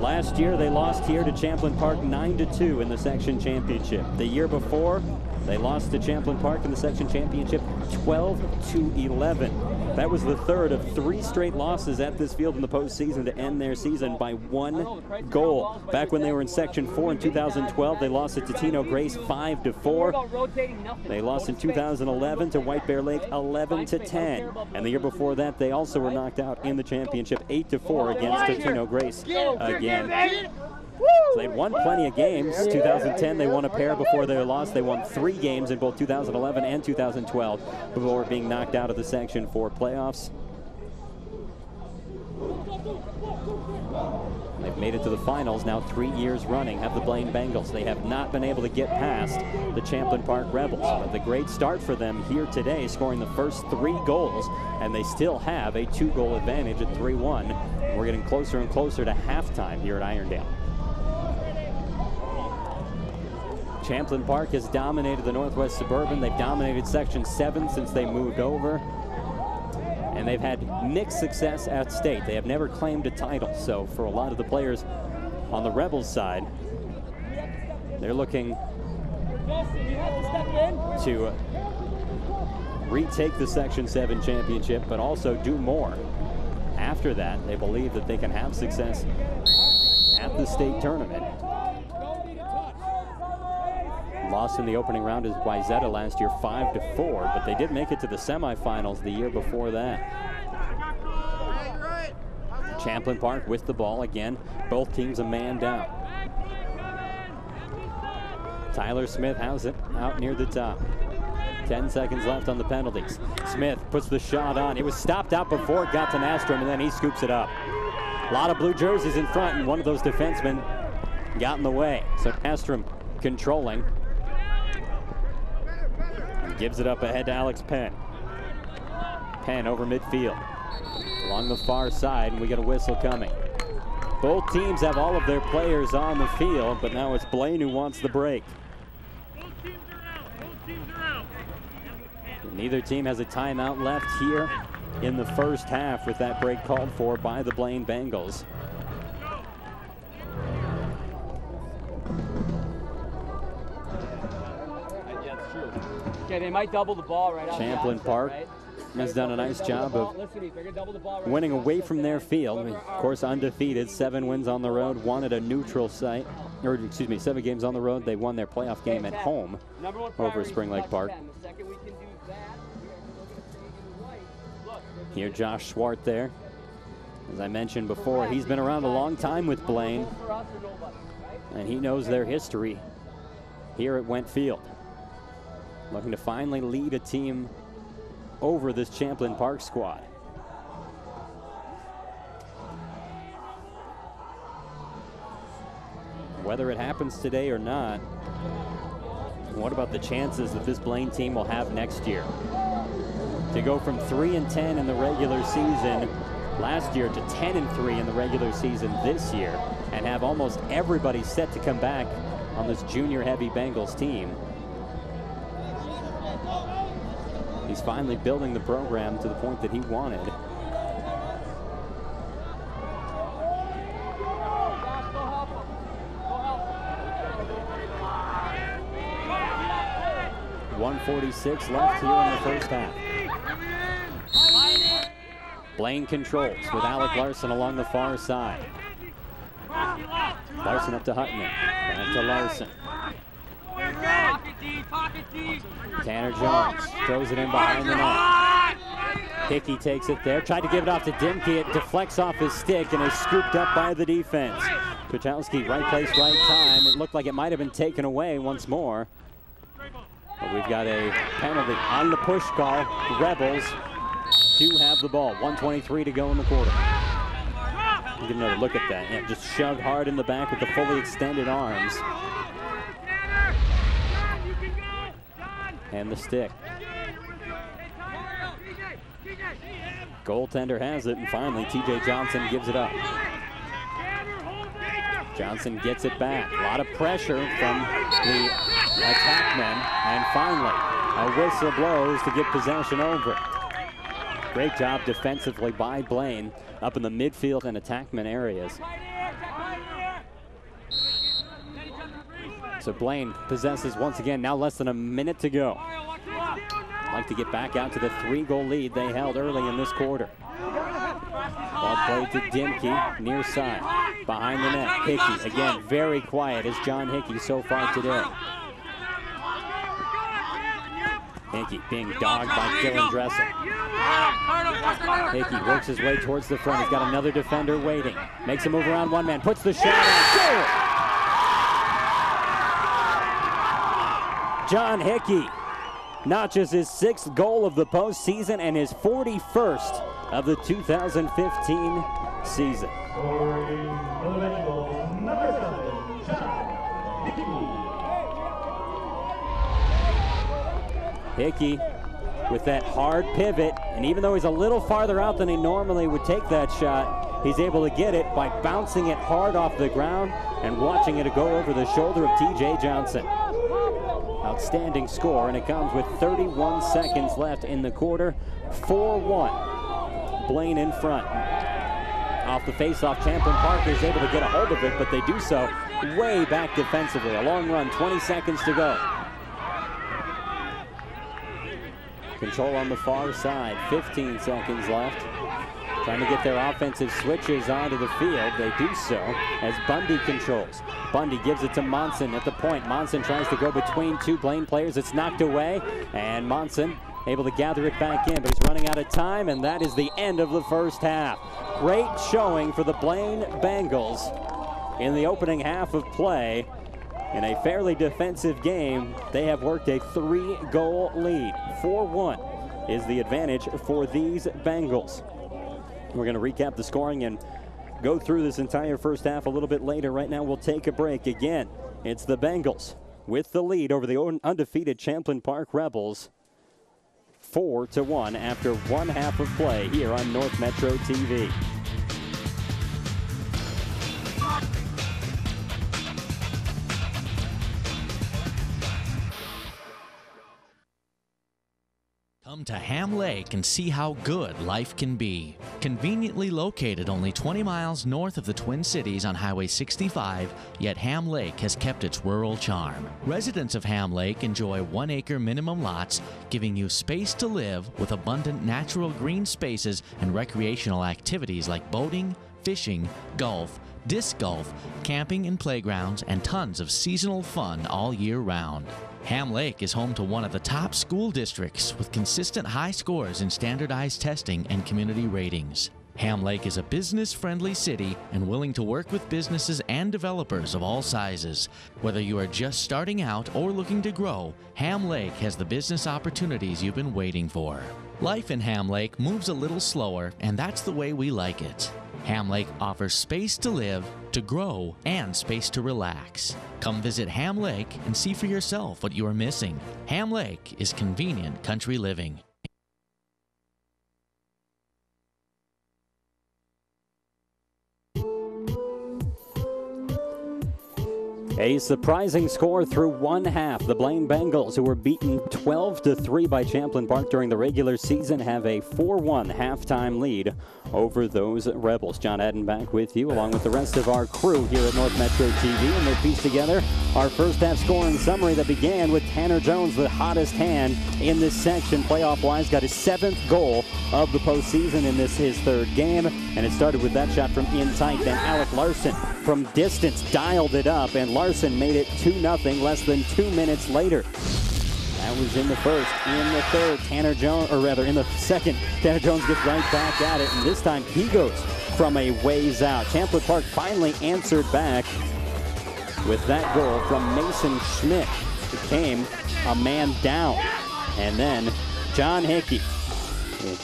Last year they lost here to Champlin Park 9-2 in the section championship. The year before, they lost to Champlin Park in the section championship 12-11. That was the third of 3 straight losses at this field in the postseason to end their season by 1 goal. Back when they were in Section 4 in 2012, they lost to Totino Grace 5-4. They lost in 2011 to White Bear Lake 11-10. And the year before that, they also were knocked out in the championship 8-4 against Totino Grace again. So they'd won plenty of games. 2010, they won a pair before their loss. They won 3 games in both 2011 and 2012 before being knocked out of the Section 4 playoffs. They've made it to the finals now 3 years running, have the Blaine Bengals. They have not been able to get past the Champlin Park Rebels. But the great start for them here today, scoring the first 3 goals, and they still have a 2-goal advantage at 3-1. We're getting closer and closer to halftime here at Irondale. Champlin Park has dominated the Northwest Suburban. They've dominated Section 7 since they moved over. And they've had mixed success at state. They have never claimed a title. So for a lot of the players on the Rebels side, they're looking to retake the Section 7 championship, but also do more. After that, they believe that they can have success at the state tournament. Lost in the opening round is Wayzata last year 5-4, but they did make it to the semifinals the year before that. Champlin Park with the ball again, both teams a man down. Tyler Smith has it out near the top. 10 seconds left on the penalties. Smith puts the shot on. It was stopped out before it got to Nastrom, and then he scoops it up. A lot of blue jerseys in front, and one of those defensemen got in the way. So Nastrom controlling. Gives it up ahead to Alex Penn. Penn over midfield. Along the far side, and we get a whistle coming. Both teams have all of their players on the field, but now it's Blaine who wants the break. Both teams are out. Both teams are out. Neither team has a timeout left here in the first half with that break called for by the Blaine Bengals. Okay, they might double the ball right off Champlin Park has done a nice job of winning away from their field. Of course, undefeated, 7 wins on the road, 1 at a neutral site, or excuse me, 7 games on the road. They won their playoff game at home over Spring Lake Park. Here, Josh Swart there. As I mentioned before, he's been around a long time with Blaine, and he knows their history here at Went Field. Looking to finally lead a team over this Champlin Park squad. Whether it happens today or not, what about the chances that this Blaine team will have next year? To go from 3-10 in the regular season last year to 10-3 in the regular season this year, and have almost everybody set to come back on this junior heavy Bengals team. He's finally building the program to the point that he wanted. .146 left here in the first half. Blaine controls with Alec Larson along the far side. Larson up to Hutton. Back to Larson. Tanner Jones throws it in behind the net. Hickey takes it there. Tried to give it off to Dimke. It deflects off his stick and is scooped up by the defense. Kuchelski, right place, right time. It looked like it might have been taken away once more. But we've got a penalty on the push call. The Rebels do have the ball. 1:23 to go in the quarter. Get another look at that. Yeah, just shoved hard in the back with the fully extended arms. And the stick. Goaltender has it, and finally TJ Johnson gives it up. Johnson gets it back. A lot of pressure from the attackmen, and finally a whistle blows to get possession over. Great job defensively by Blaine up in the midfield and attackman areas. So Blaine possesses once again, now less than a minute to go. Like to get back out to the 3-goal lead they held early in this quarter. Ball played to Dimke, near side, behind the net. Hickey, again, very quiet as John Hickey so far today. Hickey being dogged by Dylan Dressel. Hickey works his way towards the front. He's got another defender waiting. Makes a move around one man, puts the shot on. Goal! John Hickey notches his 6th goal of the postseason and his 41st of the 2015 season. Hickey with that hard pivot, and even though he's a little farther out than he normally would take that shot, he's able to get it by bouncing it hard off the ground and watching it go over the shoulder of TJ Johnson. Outstanding score, and it comes with 31 seconds left in the quarter. 4-1. Blaine in front. Off the face-off, Champlin Park is able to get a hold of it, but they do so way back defensively. A long run, 20 seconds to go. Control on the far side, 15 seconds left. Trying to get their offensive switches onto the field. They do so as Bundy controls. Bundy gives it to Monson at the point. Monson tries to go between 2 Blaine players. It's knocked away, and Monson able to gather it back in, but he's running out of time, and that is the end of the first half. Great showing for the Blaine Bengals in the opening half of play. In a fairly defensive game, they have worked a 3-goal lead. 4-1 is the advantage for these Bengals. We're going to recap the scoring and go through this entire first half a little bit later. Right now, we'll take a break. Again, it's the Bengals with the lead over the undefeated Champlin Park Rebels. 4-1 after one half of play here on North Metro TV. Come to Ham Lake and see how good life can be. Conveniently located only 20 miles north of the Twin Cities on Highway 65, yet Ham Lake has kept its rural charm. Residents of Ham Lake enjoy 1-acre minimum lots, giving you space to live with abundant natural green spaces and recreational activities like boating, fishing, golf, disc golf, camping and playgrounds, and tons of seasonal fun all year round. Ham Lake is home to one of the top school districts with consistent high scores in standardized testing and community ratings. Ham Lake is a business-friendly city and willing to work with businesses and developers of all sizes. Whether you are just starting out or looking to grow, Ham Lake has the business opportunities you've been waiting for. Life in Ham Lake moves a little slower, and that's the way we like it. Ham Lake offers space to live, to grow, and space to relax. Come visit Ham Lake and see for yourself what you are missing. Ham Lake is convenient country living. A surprising score through one half. The Blaine Bengals, who were beaten 12-3 by Champlin Park during the regular season, have a 4-1 halftime lead over those Rebels. John Hadden back with you, along with the rest of our crew here at North Metro TV, and they pieced together our first half scoring summary that began with Tanner Jones, the hottest hand in this section. Playoff-wise, got his 7th goal of the postseason in this his 3rd game, and it started with that shot from in tight. Then Alec Larson from distance dialed it up, and Larson made it 2-0 less than 2 minutes later. That was in the first. In the third, Tanner Jones, or rather in the second, Tanner Jones gets right back at it, and this time he goes from a ways out. Champlin Park finally answered back with that goal from Mason Schmidt. It came a man down. And then John Hickey,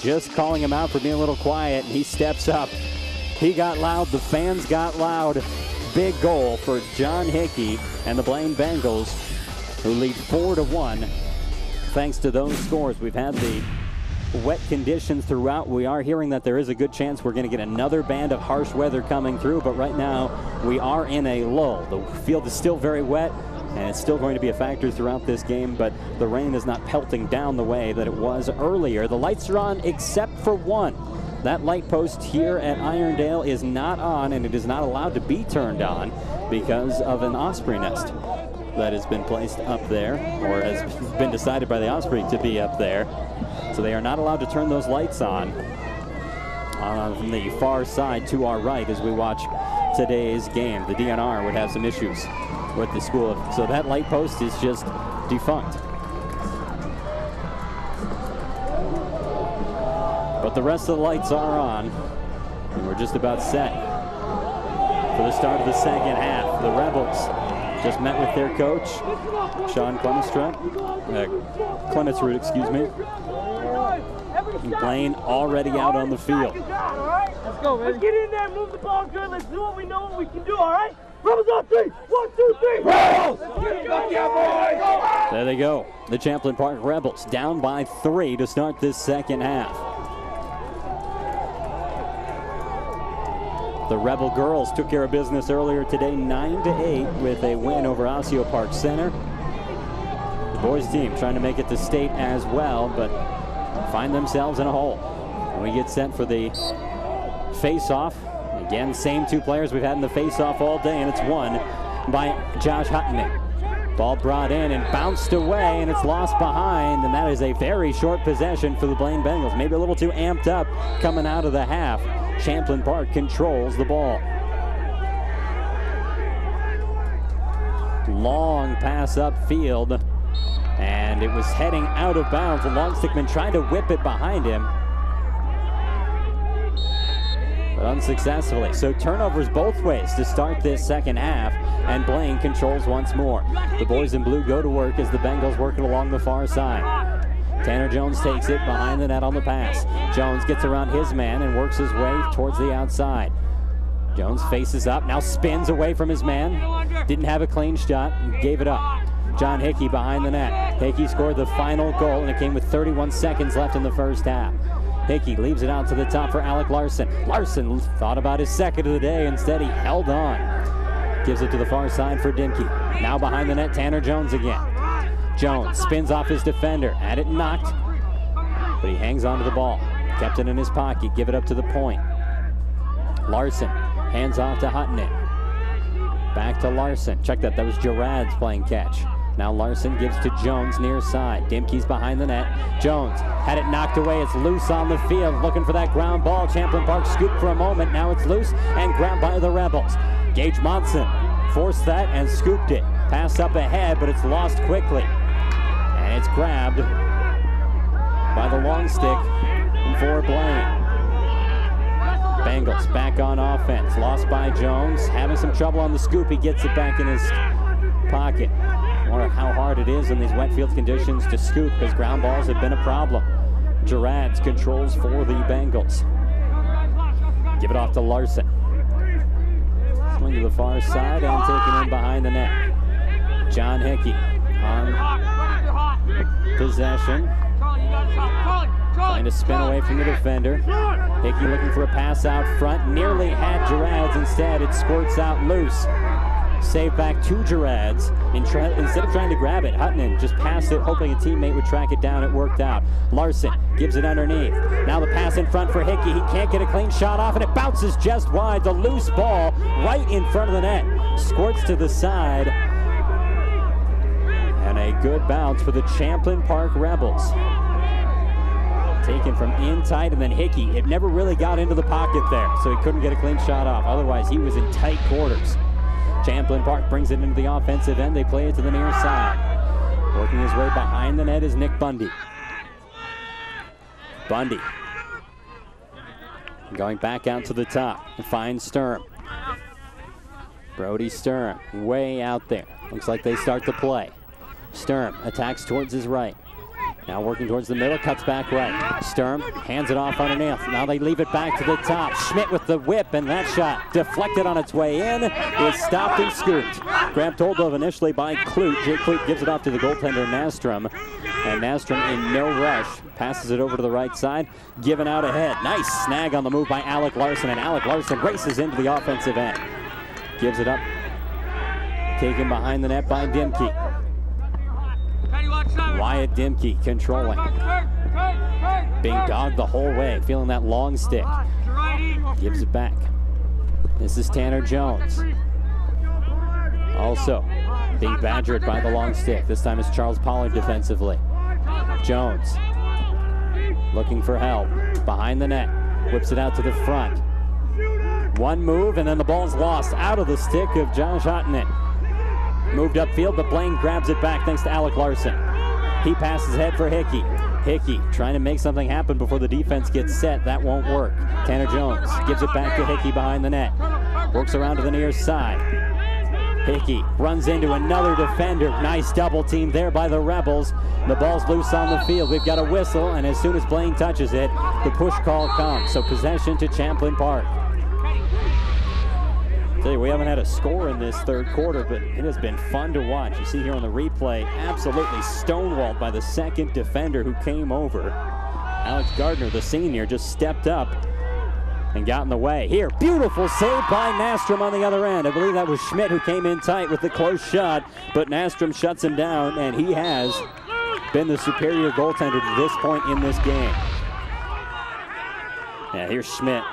just calling him out for being a little quiet, and he steps up. He got loud, the fans got loud. Big goal for John Hickey and the Blaine Bengals, who lead 4-1 thanks to those scores. We've had the wet conditions throughout. We are hearing that there is a good chance we're going to get another band of harsh weather coming through, but right now we are in a lull. The field is still very wet, and it's still going to be a factor throughout this game, but the rain is not pelting down the way that it was earlier. The lights are on except for one. That light post here at Irondale is not on, and it is not allowed to be turned on because of an osprey nest that has been placed up there, or has been decided by the osprey to be up there. So they are not allowed to turn those lights on from the far side to our right as we watch today's game. The DNR would have some issues with the school, so that light post is just defunct. But the rest of the lights are on, and we're just about set for the start of the second half. The Rebels just met with their coach, Sean Clemetsrud, excuse me. Blaine already out on the field. Let's go, man. Let's get in there, move the ball good. Let's do what we know what we can do, all right? Rebels on 3. 1, 2, 3. Rebels! There they go. The Champlin Park Rebels down by 3 to start this second half. The Rebel girls took care of business earlier today, 9-8 with a win over Osseo Park Center. The boys team trying to make it to state as well, but find themselves in a hole. And we get set for the face-off. Again, same 2 players we've had in the face-off all day, and it's won by Josh Hutton. Ball brought in and bounced away, and it's lost behind, and that is a very short possession for the Blaine Bengals. Maybe a little too amped up coming out of the half. Champlin Park controls the ball. Long pass upfield, and it was heading out of bounds. The long stickman tried to whip it behind him, but unsuccessfully. So turnovers both ways to start this second half, and Blaine controls once more. The boys in blue go to work as the Bengals work it along the far side. Tanner Jones takes it behind the net on the pass. Jones gets around his man and works his way towards the outside. Jones faces up, now spins away from his man. Didn't have a clean shot, and gave it up. John Hickey behind the net. Hickey scored the final goal, and it came with 31 seconds left in the first half. Hickey leaves it out to the top for Alec Larson. Larson thought about his second of the day. Instead, he held on. Gives it to the far side for Dimke. Now behind the net, Tanner Jones again. Jones spins off his defender. Had it knocked. but he hangs on to the ball. Kept it in his pocket, give it up to the point. Larson hands off to Hadden. Back to Larson. Check that was Gerard's playing catch. Now Larson gives to Jones near side. Dimke's behind the net. Jones had it knocked away. It's loose on the field, looking for that ground ball. Champlain Park scooped for a moment. Now it's loose and grabbed by the Rebels. Gage Monson forced that and scooped it. Pass up ahead, but it's lost quickly. And it's grabbed by the long stick for Blaine. Bengals back on offense. Lost by Jones. Having some trouble on the scoop. He gets it back in his pocket. I wonder how hard it is in these wet field conditions to scoop, because ground balls have been a problem. Gerard's controls for the Bengals. Give it off to Larson. Swing to the far side and taken in behind the net. John Hickey on possession. Trying to spin away from the defender. Hickey looking for a pass out front. Nearly had Gerard's. Instead, it squirts out loose. Save back to Gerard's. Instead of trying to grab it, Hadden just passed it, hoping a teammate would track it down. It worked out. Larson gives it underneath. Now the pass in front for Hickey. He can't get a clean shot off, and it bounces just wide. The loose ball right in front of the net. Squirts to the side. And a good bounce for the Champlain Park Rebels. Taken from in tight, and then Hickey. It never really got into the pocket there, so he couldn't get a clean shot off. Otherwise, he was in tight quarters. Champlain Park brings it into the offensive end. They play it to the near side. Working his way behind the net is Nick Bundy. Bundy going back out to the top to find Sturm. Brody Sturm way out there. Looks like they start the play. Sturm attacks towards his right. Now working towards the middle, cuts back right. Sturm hands it off underneath. Now they leave it back to the top. Schmidt with the whip, and that shot deflected on its way in. Is stopped and scooped. Grabbed hold of initially by Clute. Jake Clute gives it off to the goaltender Nastrom. And Nastrom in no rush passes it over to the right side. Given out ahead. Nice snag on the move by Alec Larson. And Alec Larson races into the offensive end. Gives it up. Taken behind the net by Dimke. Wyatt Dimke controlling. Being dogged the whole way, feeling that long stick. Gives it back. This is Tanner Jones. Also being badgered by the long stick. This time it's Charles Pollard defensively. Jones looking for help. Behind the net. Whips it out to the front. One move, and then the ball's lost out of the stick of Josh Hadden. Moved upfield, but Blaine grabs it back thanks to Alec Larson. He passes ahead for Hickey. Hickey trying to make something happen before the defense gets set. That won't work. Tanner Jones gives it back to Hickey behind the net. Works around to the near side. Hickey runs into another defender. Nice double team there by the Rebels. The ball's loose on the field. We've got a whistle, and as soon as Blaine touches it, the push call comes. So possession to Champlain Park. We haven't had a score in this third quarter, but it has been fun to watch. You see here on the replay, absolutely stonewalled by the second defender who came over. Alex Gardner, the senior, just stepped up and got in the way. Here, beautiful save by Nastrom on the other end. I believe that was Schmidt who came in tight with the close shot, but Nastrom shuts him down, and he has been the superior goaltender to this point in this game. Yeah, here's Schmidt.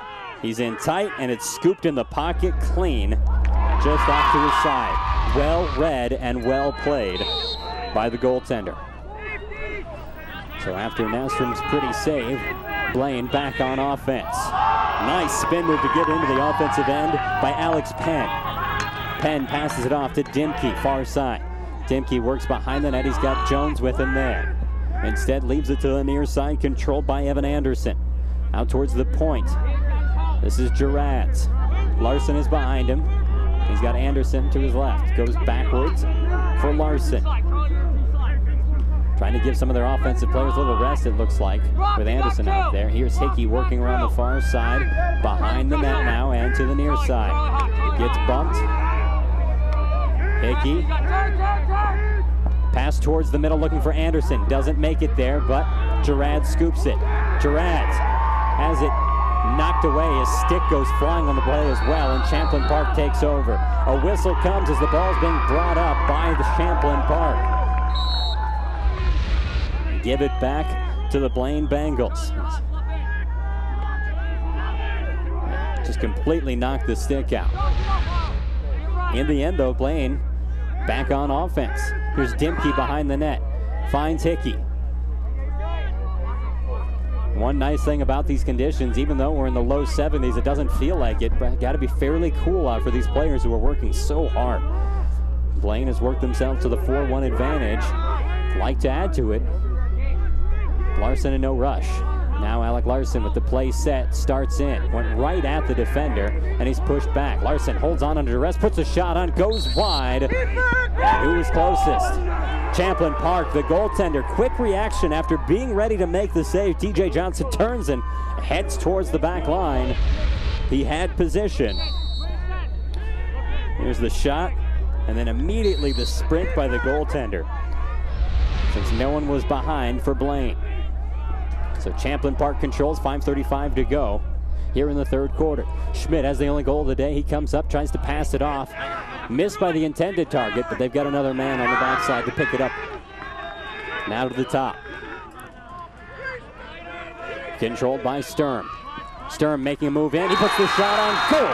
He's in tight, and it's scooped in the pocket clean, just off to his side. Well read and well played by the goaltender. So after Nastrom's pretty save, Blaine back on offense. Nice spin move to get into the offensive end by Alex Penn. Penn passes it off to Dimke, far side. Dimke works behind the net. He's got Jones with him there. Instead leaves it to the near side, controlled by Evan Anderson. Out towards the point. This is Gerard's. Larson is behind him. He's got Anderson to his left. Goes backwards for Larson. Trying to give some of their offensive players a little rest, it looks like, with Anderson out there. Here's Hickey working around the far side. Behind the net now and to the near side. Gets bumped. Hickey. Pass towards the middle looking for Anderson. Doesn't make it there, but Gerard scoops it. Gerard has it knocked away. His stick goes flying on the play as well, and Champlain Park takes over. A whistle comes as the ball's being brought up by the Champlain Park. Give it back to the Blaine Bengals. Just completely knocked the stick out. In the end, though, Blaine back on offense. Here's Dimke behind the net. Finds Hickey. One nice thing about these conditions, even though we're in the low 70s, it doesn't feel like it. Got to be fairly cool out for these players who are working so hard. Blaine has worked themselves to the 4-1 advantage. Like to add to it. Larson in no rush. Now Alec Larson with the play set, starts in, went right at the defender, and he's pushed back. Larson holds on under duress, puts a shot on, goes wide. Who was closest? Champlin Park, the goaltender. Quick reaction after being ready to make the save. TJ Johnson turns and heads towards the back line. He had position. Here's the shot, and then immediately the sprint by the goaltender, since no one was behind for Blaine. So Champlin Park controls, 5:35 to go here in the third quarter. Schmidt has the only goal of the day. He comes up, tries to pass it off. Missed by the intended target, but they've got another man on the backside to pick it up. Now to the top. Controlled by Sturm. Sturm making a move in. He puts the shot on goal.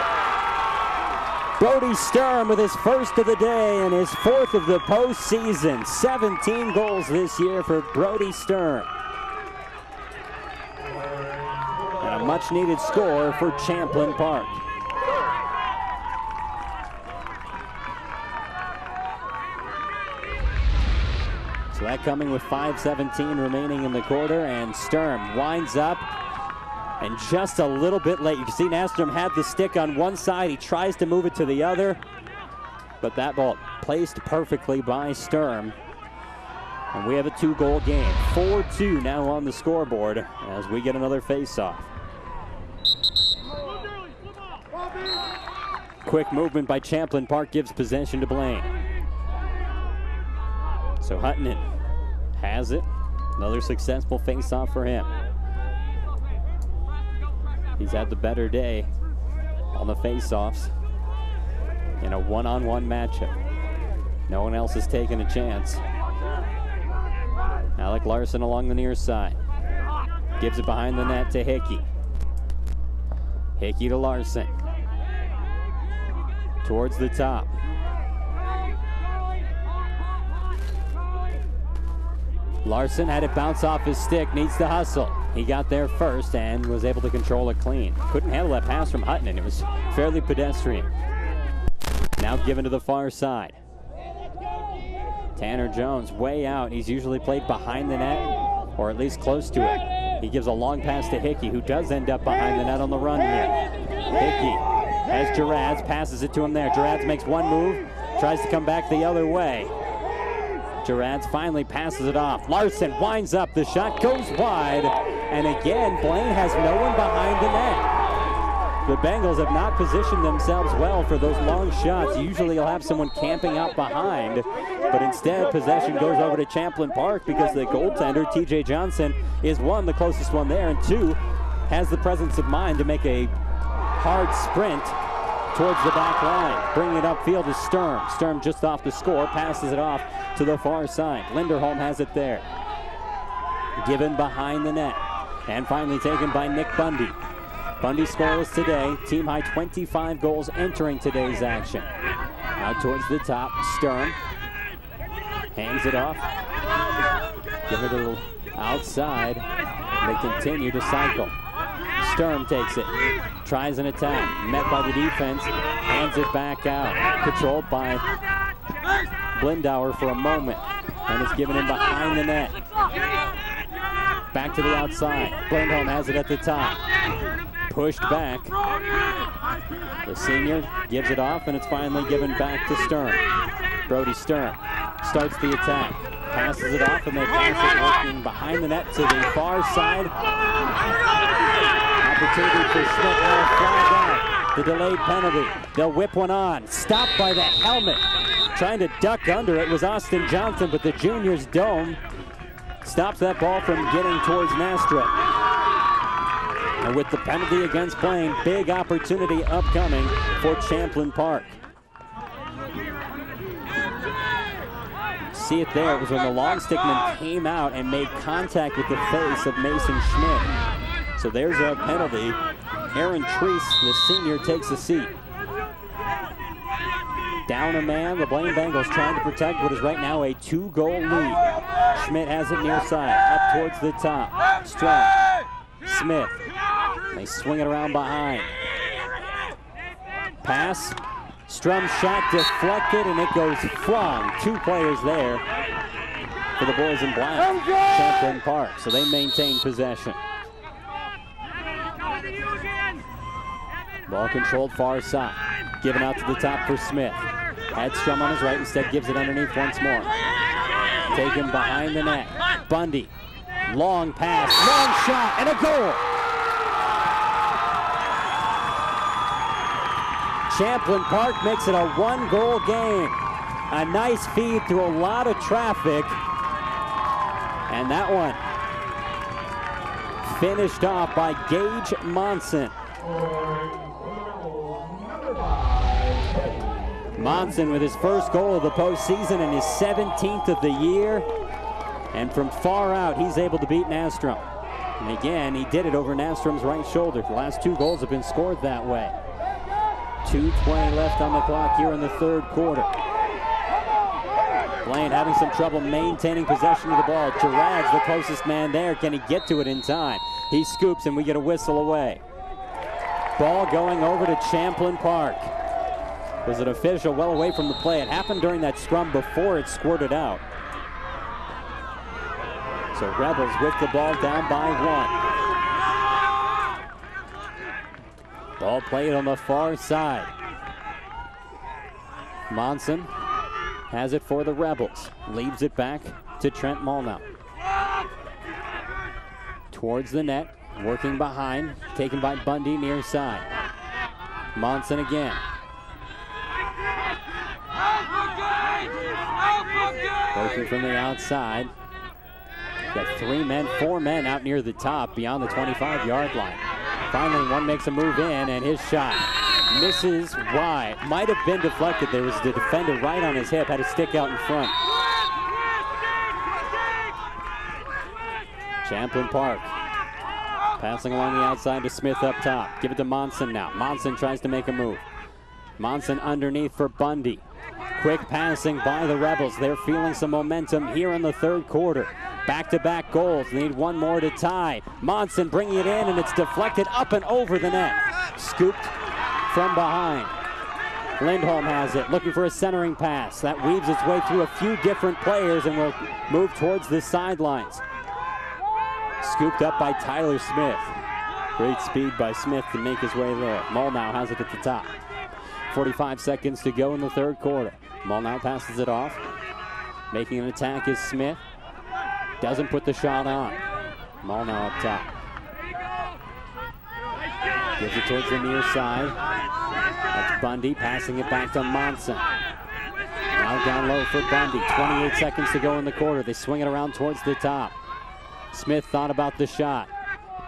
Brody Sturm with his first of the day and his fourth of the postseason. 17 goals this year for Brody Sturm. And a much-needed score for Champlin Park. So that coming with 5:17 remaining in the quarter, and Sturm winds up, and just a little bit late. You can see Nastrom had the stick on one side. He tries to move it to the other, but that ball placed perfectly by Sturm. And we have a 2-goal game. 4-2 now on the scoreboard as we get another face-off. Quick movement by Champlin Park gives possession to Blaine. So Hutton has it. Another successful face-off for him. He's had the better day on the face-offs in a one-on-one matchup. No one else has taken a chance. Alec Larson along the near side. Gives it behind the net to Hickey. Hickey to Larson. Towards the top. Larson had it bounce off his stick, needs to hustle. He got there first and was able to control it clean. Couldn't handle that pass from Hutton, and it was fairly pedestrian. Now given to the far side. Tanner Jones way out. He's usually played behind the net, or at least close to it. He gives a long pass to Hickey, who does end up behind the net on the run here. Hickey has Gerads, passes it to him there. Gerads makes one move, tries to come back the other way. Gerads finally passes it off. Larson winds up, the shot goes wide, and again, Blaine has no one behind the net. The Bengals have not positioned themselves well for those long shots. Usually you'll have someone camping out behind, but instead possession goes over to Champlin Park because the goaltender, TJ Johnson, is one, the closest one there, and two, has the presence of mind to make a hard sprint towards the back line. Bringing it upfield is Sturm. Sturm just off the score, passes it off to the far side. Linderholm has it there. Given behind the net. And finally taken by Nick Bundy. Bundy scoreless today. Team high 25 goals entering today's action. Now towards the top, Sturm. Hands it off. Give it a little outside. They continue to cycle. Sturm takes it, tries an attack, met by the defense, hands it back out. Controlled by Blindauer for a moment, and it's given him behind the net. Back to the outside. Blindholm has it at the top. Pushed back. The senior gives it off, and it's finally given back to Sturm. Brody Sturm starts the attack. Passes it off, and they pass it working behind the net to the far side. Opportunity for Schmidt, now flag out. The delayed penalty. They'll whip one on. Stopped by the helmet. Trying to duck under it was Austin Johnson, but the junior's dome stops that ball from getting towards Nastra. And with the penalty against Blaine, big opportunity upcoming for Champlin Park. see it there. It was when the long stickman came out and made contact with the face of Mason Schmidt. So there's a penalty. Aaron Treese, the senior, takes a seat. Down a man, the Blaine Bengals trying to protect what is right now a 2-goal lead. Schmidt has it near side, up towards the top. Strum, Smith, they swing it around behind. Pass, Strum shot deflected, and it goes from 2 players there for the boys in black, Champlain Park. So they maintain possession. Ball controlled far side, given out to the top for Smith. Had Strum on his right, instead gives it underneath once more. Taken behind the net. Bundy, long pass, long shot, and a goal. Champlain Park makes it a 1-goal game. A nice feed through a lot of traffic. And that one finished off by Gage Monson. Monson with his first goal of the postseason and his 17th of the year. And from far out, he's able to beat Nastrom. And again, he did it over Nastrom's right shoulder. The last 2 goals have been scored that way. 2:20 left on the clock here in the 3rd quarter. Blaine having some trouble maintaining possession of the ball. Gerard's the closest man there. Can he get to it in time? He scoops and we get a whistle away. Ball going over to Champlain Park. Was an official well away from the play. It happened during that scrum before it squirted out. So Rebels with the ball down by 1. Ball played on the far side. Monson has it for the Rebels. Leaves it back to Trent Molnau. Towards the net, working behind, taken by Bundy near side. Monson again. Working from the outside. Got 3 men, 4 men out near the top beyond the 25-yard line. Finally, one makes a move in, and his shot misses wide. Might have been deflected. There was the defender right on his hip, had a stick out in front. Champlain Park passing along the outside to Smith up top. Give it to Monson now. Monson tries to make a move. Monson underneath for Bundy. Quick passing by the Rebels. They're feeling some momentum here in the 3rd quarter. Back-to-back goals. Need one more to tie. Monson bringing it in, and it's deflected up and over the net. Scooped from behind. Lindholm has it, looking for a centering pass. That weaves its way through a few different players and will move towards the sidelines. Scooped up by Tyler Smith. Great speed by Smith to make his way there. Molnau has it at the top. 45 seconds to go in the 3rd quarter. Molnau passes it off. Making an attack is Smith. Doesn't put the shot on. Molnau up top. Gives it towards the near side. That's Bundy passing it back to Monson. Now down low for Bundy. 28 seconds to go in the quarter. They swing it around towards the top. Smith thought about the shot.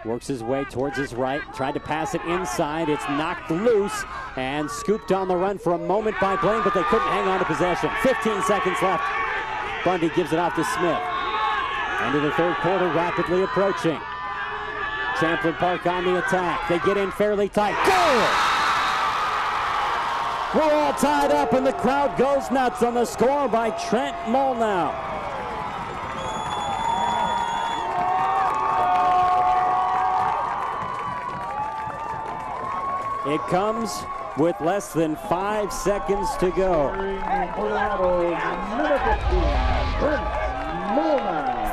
Works his way towards his right. Tried to pass it inside. It's knocked loose and scooped on the run for a moment by Blaine, but they couldn't hang on to possession. 15 seconds left. Bundy gives it off to Smith. End of the 3rd quarter rapidly approaching. Champlain Park on the attack. They get in fairly tight. Goal! We're all tied up and the crowd goes nuts on the score by Trent Molnau. It comes with less than 5 seconds to go.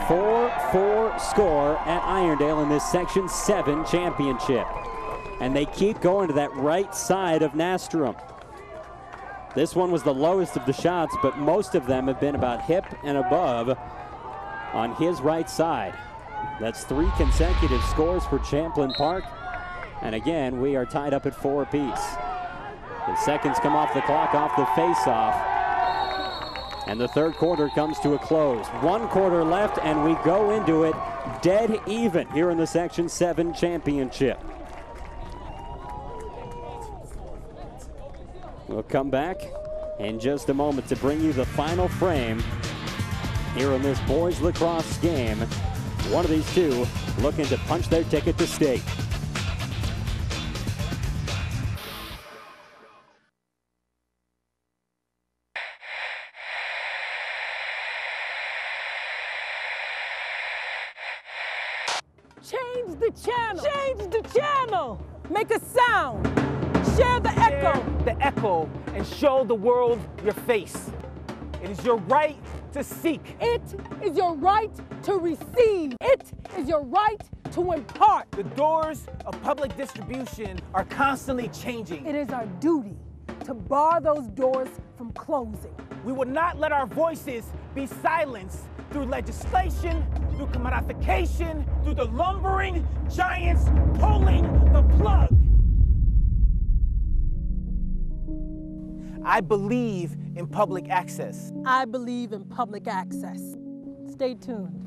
4-4 score at Irondale in this Section 7 championship. And they keep going to that right side of Nastrom. This one was the lowest of the shots, but most of them have been about hip and above on his right side. That's 3 consecutive scores for Champlain Park. And again, we are tied up at 4 apiece. The seconds come off the clock off the face-off. And the 3rd quarter comes to a close. 1 quarter left, and we go into it dead even here in the Section 7 championship. We'll come back in just a moment to bring you the final frame here in this boys lacrosse game. One of these two looking to punch their ticket to state. Change the channel. Change the channel. Make a sound. Share the echo. Share the echo and show the world your face. It is your right to seek. It is your right to receive. It is your right to impart. The doors of public distribution are constantly changing. It is our duty to bar those doors from closing. We will not let our voices be silenced through legislation, through commodification, through the lumbering giants pulling the plug. I believe in public access. I believe in public access. Stay tuned.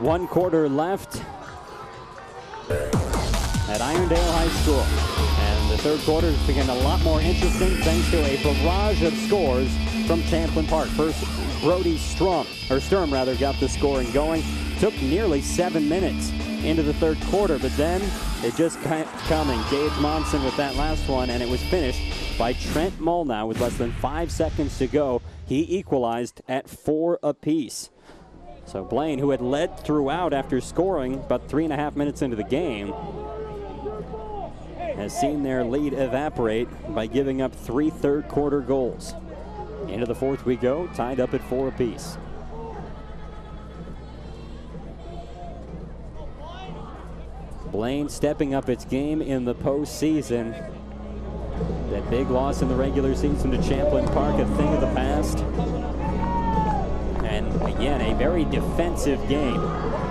One quarter left at Irondale High School. And the third quarter is becoming a lot more interesting thanks to a barrage of scores from Champlin Park. First, Brody Sturm got the scoring going. Took nearly 7 minutes into the third quarter, but then it just kept coming. Gage Monson with that last one, and it was finished by Trent Molnau with less than 5 seconds to go. He equalized at 4 apiece. So Blaine, who had led throughout after scoring about 3.5 minutes into the game, has seen their lead evaporate by giving up 3 third quarter goals. Into the fourth we go, tied up at 4 apiece. Blaine stepping up its game in the postseason. That big loss in the regular season to Champlin Park, a thing of the past. And again, a very defensive game.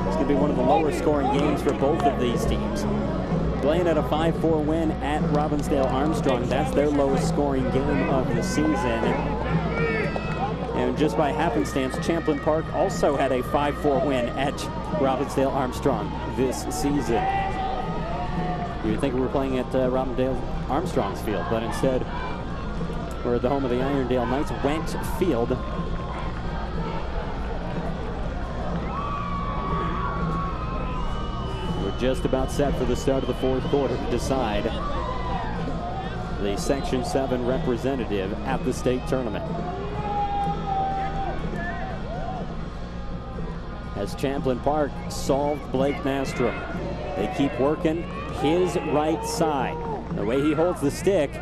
It's going to be one of the lower scoring games for both of these teams. Blaine had a 5-4 win at Robbinsdale Armstrong. That's their lowest scoring game of the season. And just by happenstance, Champlin Park also had a 5-4 win at Robbinsdale Armstrong this season. You would think we were playing at Robbinsdale Armstrong's field, but instead we're at the home of the Irondale Knights, Went Field. We're just about set for the start of the fourth quarter to decide the Section 7 representative at the state tournament. As Champlin Park solved Blake Nastrom, they keep working his right side. The way he holds the stick,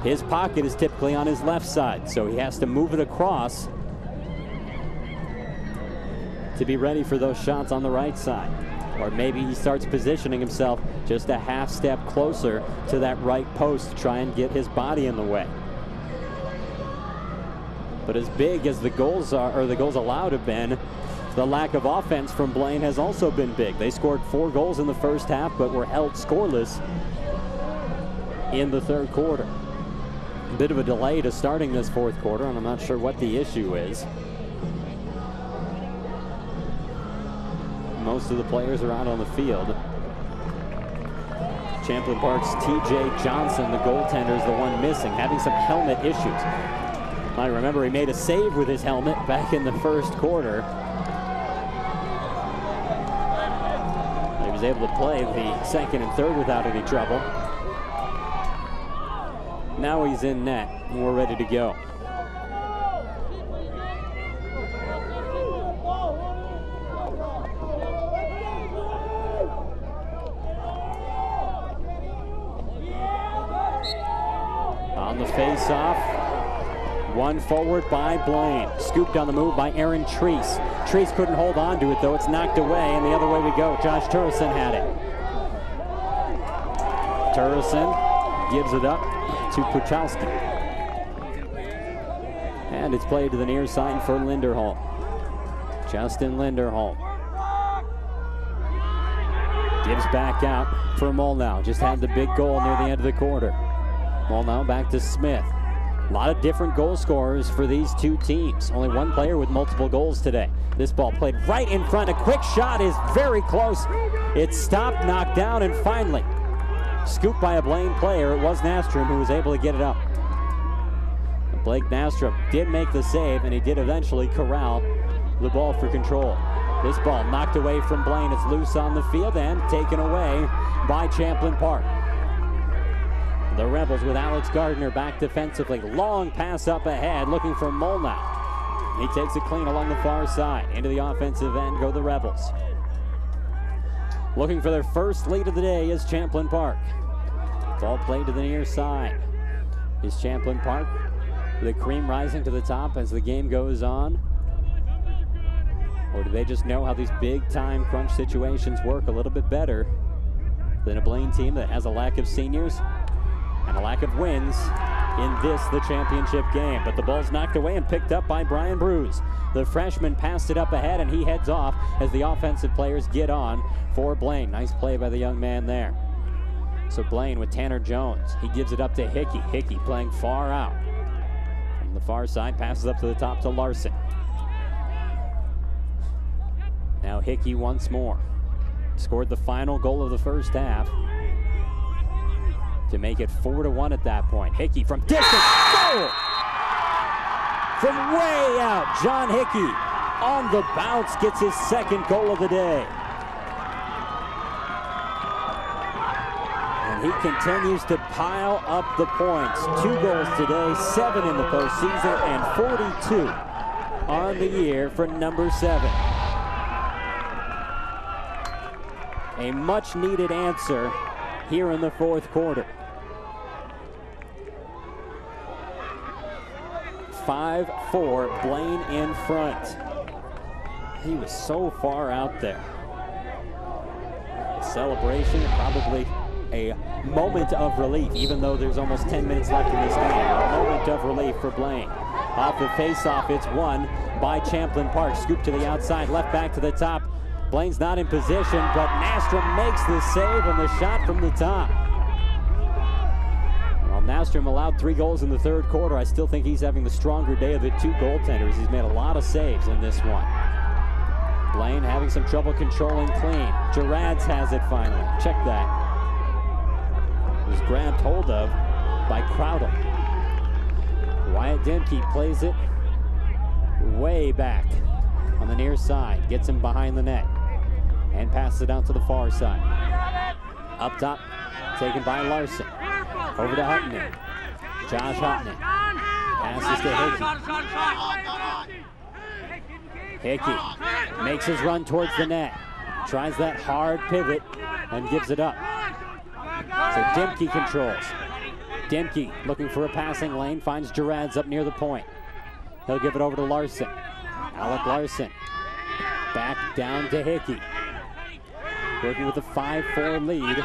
his pocket is typically on his left side, so he has to move it across to be ready for those shots on the right side. Or maybe he starts positioning himself just a half step closer to that right post to try and get his body in the way. But as big as the goals are, or the goals allowed have been, the lack of offense from Blaine has also been big. They scored 4 goals in the first half, but were held scoreless in the third quarter. A bit of a delay to starting this fourth quarter, and I'm not sure what the issue is. Most of the players are out on the field. Champlin Park's TJ Johnson, the goaltender, is the one missing, having some helmet issues. I remember he made a save with his helmet back in the first quarter. He was able to play the second and third without any trouble. Now he's in net, and we're ready to go. On the face-off, one forward by Blaine. Scooped on the move by Aaron Treese. Treese couldn't hold on to it, though. It's knocked away, and the other way we go. Josh Turrison had it. Turrison gives it up to Puchalski. And it's played to the near side for Linderholm. Justin Linderholm gives back out for Molnau. Just had the big goal near the end of the quarter. Molnau back to Smith. A lot of different goal scorers for these two teams. Only one player with multiple goals today. This ball played right in front. A quick shot is very close. It's stopped, knocked down, and finally scooped by a Blaine player. It was Nastrom who was able to get it up. Blake Nastrom did make the save, and he did eventually corral the ball for control. This ball knocked away from Blaine. It's loose on the field and taken away by Champlin Park. The Rebels with Alex Gardner back defensively. Long pass up ahead, looking for Molnau. He takes it clean along the far side. Into the offensive end go the Rebels. Looking for their first lead of the day is Champlin Park. Ball played to the near side. Is Champlin Park. The cream rising to the top as the game goes on? Or do they just know how these big-time crunch situations work a little bit better than a Blaine team that has a lack of seniors and a lack of wins in this, the championship game? But the ball's knocked away and picked up by Brian Bruce. The freshman passed it up ahead, and he heads off as the offensive players get on for Blaine. Nice play by the young man there. So Blaine with Tanner Jones. He gives it up to Hickey. Hickey playing far out. From the far side, passes up to the top to Larson. Now Hickey once more. Scored the final goal of the first half to make it 4-1 at that point. Hickey from distance, goal! From way out, John Hickey on the bounce gets his second goal of the day. And he continues to pile up the points. 2 goals today, 7 in the postseason, and 42 on the year for number 7. A much needed answer here in the fourth quarter. 5-4, Blaine in front. He was so far out there. A celebration, probably a moment of relief, even though there's almost 10 minutes left in this game. A moment of relief for Blaine. Off the face-off, it's won by Champlin Park. Scoop to the outside, left back to the top. Blaine's not in position, but Nastrom makes the save on the shot from the top. While Nastrom allowed 3 goals in the third quarter, I still think he's having the stronger day of the 2 goaltenders. He's made a lot of saves in this one. Blaine having some trouble controlling clean. Gerads has it finally. Check that. It was grabbed hold of by Crowdle. Wyatt Dimke plays it way back on the near side. Gets him behind the net and passes it out to the far side. Up top, taken by Larson. Over to Hutton. Josh Hutton. Passes to Hickey. Hickey makes his run towards the net. Tries that hard pivot and gives it up. So Dimke controls. Dimke looking for a passing lane, finds Gerads up near the point. He'll give it over to Larson. Alec Larson back down to Hickey. Working with a 5-4 lead.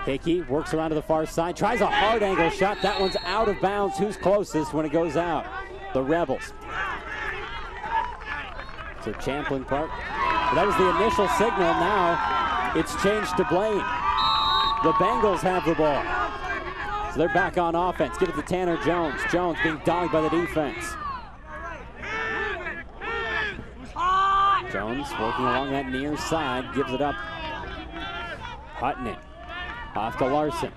Hickey works around to the far side, tries a hard angle shot. That one's out of bounds. Who's closest when it goes out? The Rebels. So Champlin Park. That was the initial signal. Now it's changed to Blaine. The Bengals have the ball. So they're back on offense. Give it to Tanner Jones. Jones being dogged by the defense. Jones working along that near side, gives it up. Hutton off to Larson.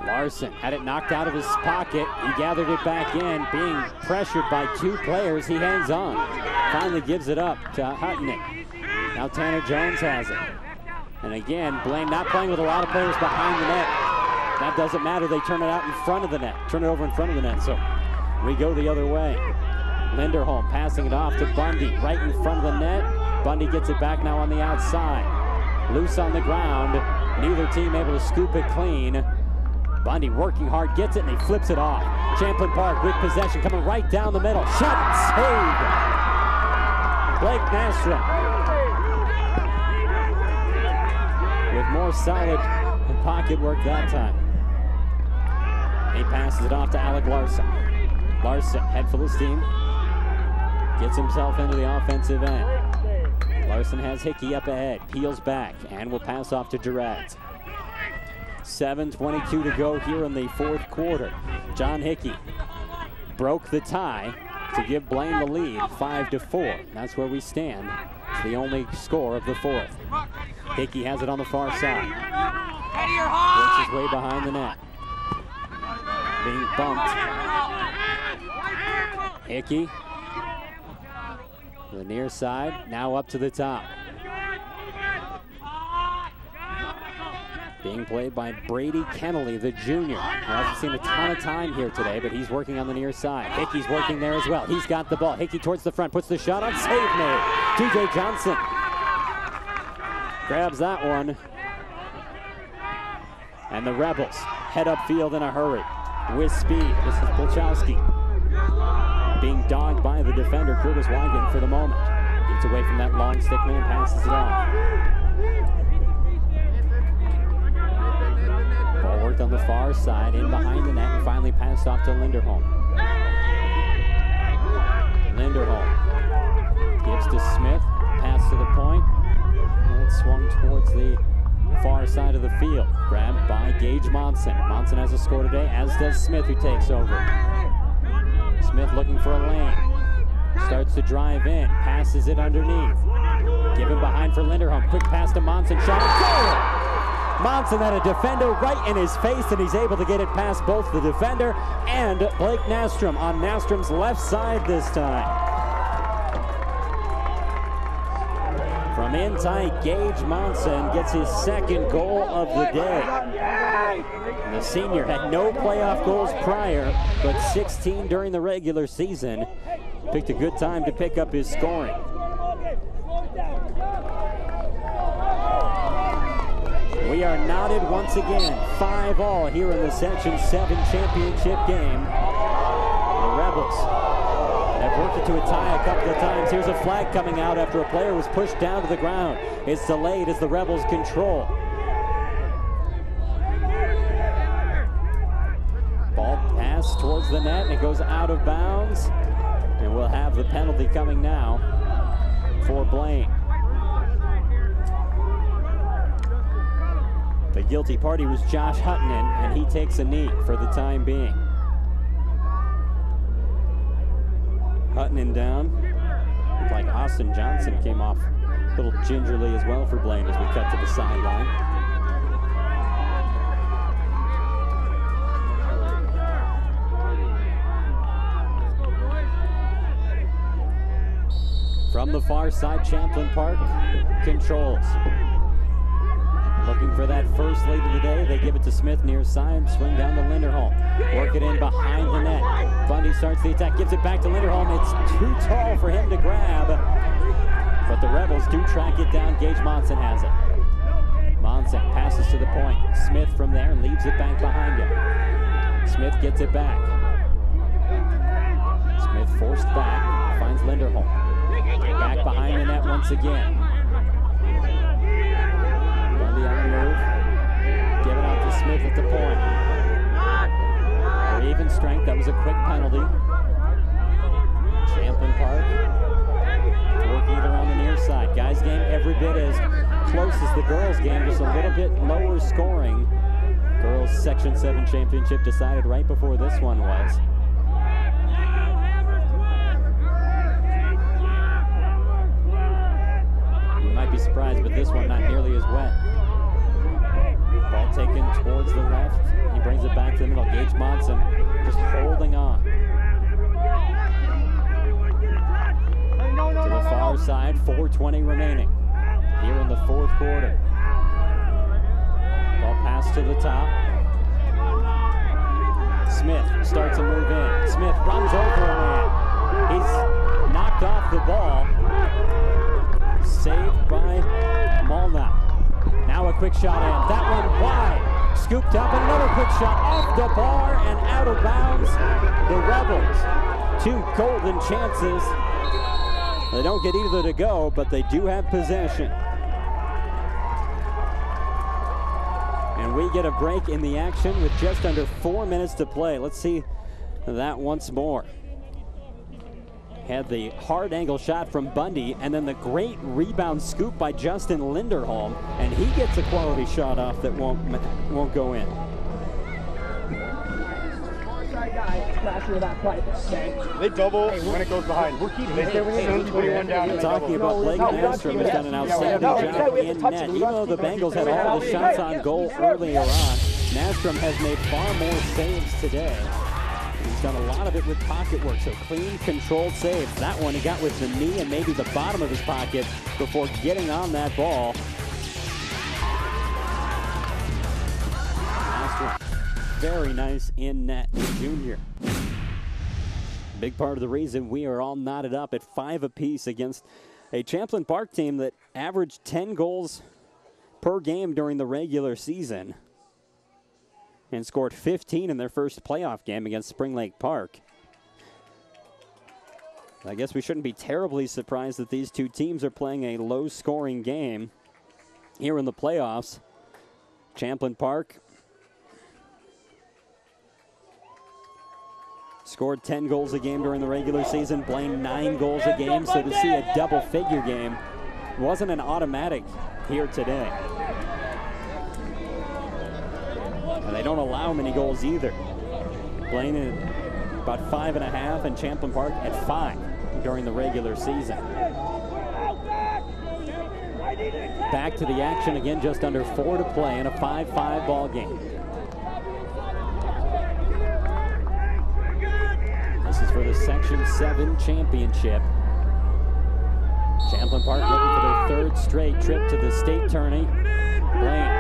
Larson had it knocked out of his pocket. He gathered it back in, being pressured by 2 players. He hangs on. Finally gives it up to Hutton. Now Tanner Jones has it. And again, Blaine not playing with a lot of players behind the net. That doesn't matter. They turn it out in front of the net. Turn it over in front of the net. So we go the other way. Linderholm passing it off to Bundy right in front of the net. Bundy gets it back now on the outside. Loose on the ground. Neither team able to scoop it clean. Bundy working hard, gets it, and he flips it off. Champlin Park with possession coming right down the middle. Shot saved. Blake Nastrom with more solid pocket work that time. He passes it off to Alec Larson. Larson, head full of steam, gets himself into the offensive end. Larson has Hickey up ahead, peels back, and will pass off to Durant. 7:22 to go here in the fourth quarter. John Hickey broke the tie to give Blaine the lead, 5-4. That's where we stand. It's the only score of the fourth. Hickey has it on the far side. Works his way behind the net. Being bumped. Hickey, the near side, now up to the top. Being played by Brady Kennelly, the junior, who hasn't seen a ton of time here today, but he's working on the near side. Hickey's working there as well. He's got the ball. Hickey towards the front, puts the shot on, save made. TJ Johnson grabs that one. And the Rebels head upfield in a hurry with speed. This is Polchowski being dogged by the defender, Curtis Wigan, for the moment. Gets away from that long stickman and passes it off. Ball worked on the far side, in behind the net, and finally passed off to Linderholm. Linderholm gives to Smith, pass to the point, and it swung towards the far side of the field. Grabbed by Gage Monson. Monson has a score today, as does Smith, who takes over. Smith looking for a lane. Starts to drive in, passes it underneath. Given behind for Linderholm. Quick pass to Monson, shot, goal! Monson had a defender right in his face, and he's able to get it past both the defender and Blake Nastrom on Nastrom's left side this time. From in tight, Gage Monson gets his second goal of the day. And the senior had no playoff goals prior, but 16 during the regular season. Picked a good time to pick up his scoring. We are knotted once again, 5-all here in the Section 7 championship game. The Rebels have worked it to a tie a couple of times. Here's a flag coming out after a player was pushed down to the ground. It's delayed as the Rebels control. Ball passed towards the net, and it goes out of bounds. And we'll have the penalty coming now for Blaine. The guilty party was Josh Hutton, and he takes a knee for the time being. Hutton down. Looked like Austin Johnson came off a little gingerly as well for Blaine as we cut to the sideline. From the far side, Champlin Park controls. Looking for that first lead of the day. They give it to Smith near side, swing down to Linderholm. Work it in behind the net. Bundy starts the attack, gives it back to Linderholm. It's too tall for him to grab. But the Rebels do track it down. Gage Monson has it. Monson passes to the point. Smith from there leaves it back behind him. Smith gets it back. Smith forced back, finds Linderholm. Back behind the net once again. Bundy on the move. Give it out to Smith at the point. For even strength, that was a quick penalty. Champlin Park working it around the near side. Guys' game every bit as close as the girls' game, just a little bit lower scoring. Girls Section 7 championship decided right before this one was. You might be surprised, but this one not nearly as wet. Ball taken towards the left. He brings it back to the middle. Gage Monson just holding on. To the far side, 4:20 remaining here in the fourth quarter. Ball passed to the top. Smith starts to move in. Smith runs over a man. He's knocked off the ball. Saved by Molnau. Now a quick shot in. That one wide. Scooped up, and another quick shot off the bar and out of bounds. The Rebels, 2 golden chances. They don't get either to go, but they do have possession. And we get a break in the action with just under 4 minutes to play. Let's see that once more. had the hard angle shot from Bundy, and then the great rebound scoop by Justin Linderholm, and he gets a quality shot off that won't go in. They double when it goes behind. We're keeping it 21 down. Talking about Blake Nastrom has done an outstanding job in net. Even though the Bengals had all the shots on goal earlier on, Nastrom has made far more saves today. He's done a lot of it with pocket work, so clean, controlled saves. That one he got with the knee and maybe the bottom of his pocket before getting on that ball. Nastrom, very nice in net, junior. Big part of the reason we are all knotted up at 5 apiece against a Champlin Park team that averaged 10 goals per game during the regular season and scored 15 in their first playoff game against Spring Lake Park. I guess we shouldn't be terribly surprised that these two teams are playing a low-scoring game here in the playoffs. Champlin Park scored 10 goals a game during the regular season. Blaine 9 goals a game, so to see a double-figure game wasn't an automatic here today. And they don't allow many goals either. Blaine at about 5.5 and Champlin Park at 5 during the regular season. Back to the action again, just under 4 to play in a 5-5 ball game. This is for the Section 7 championship. Champlin Park looking for their 3rd straight trip to the state tourney. Blaine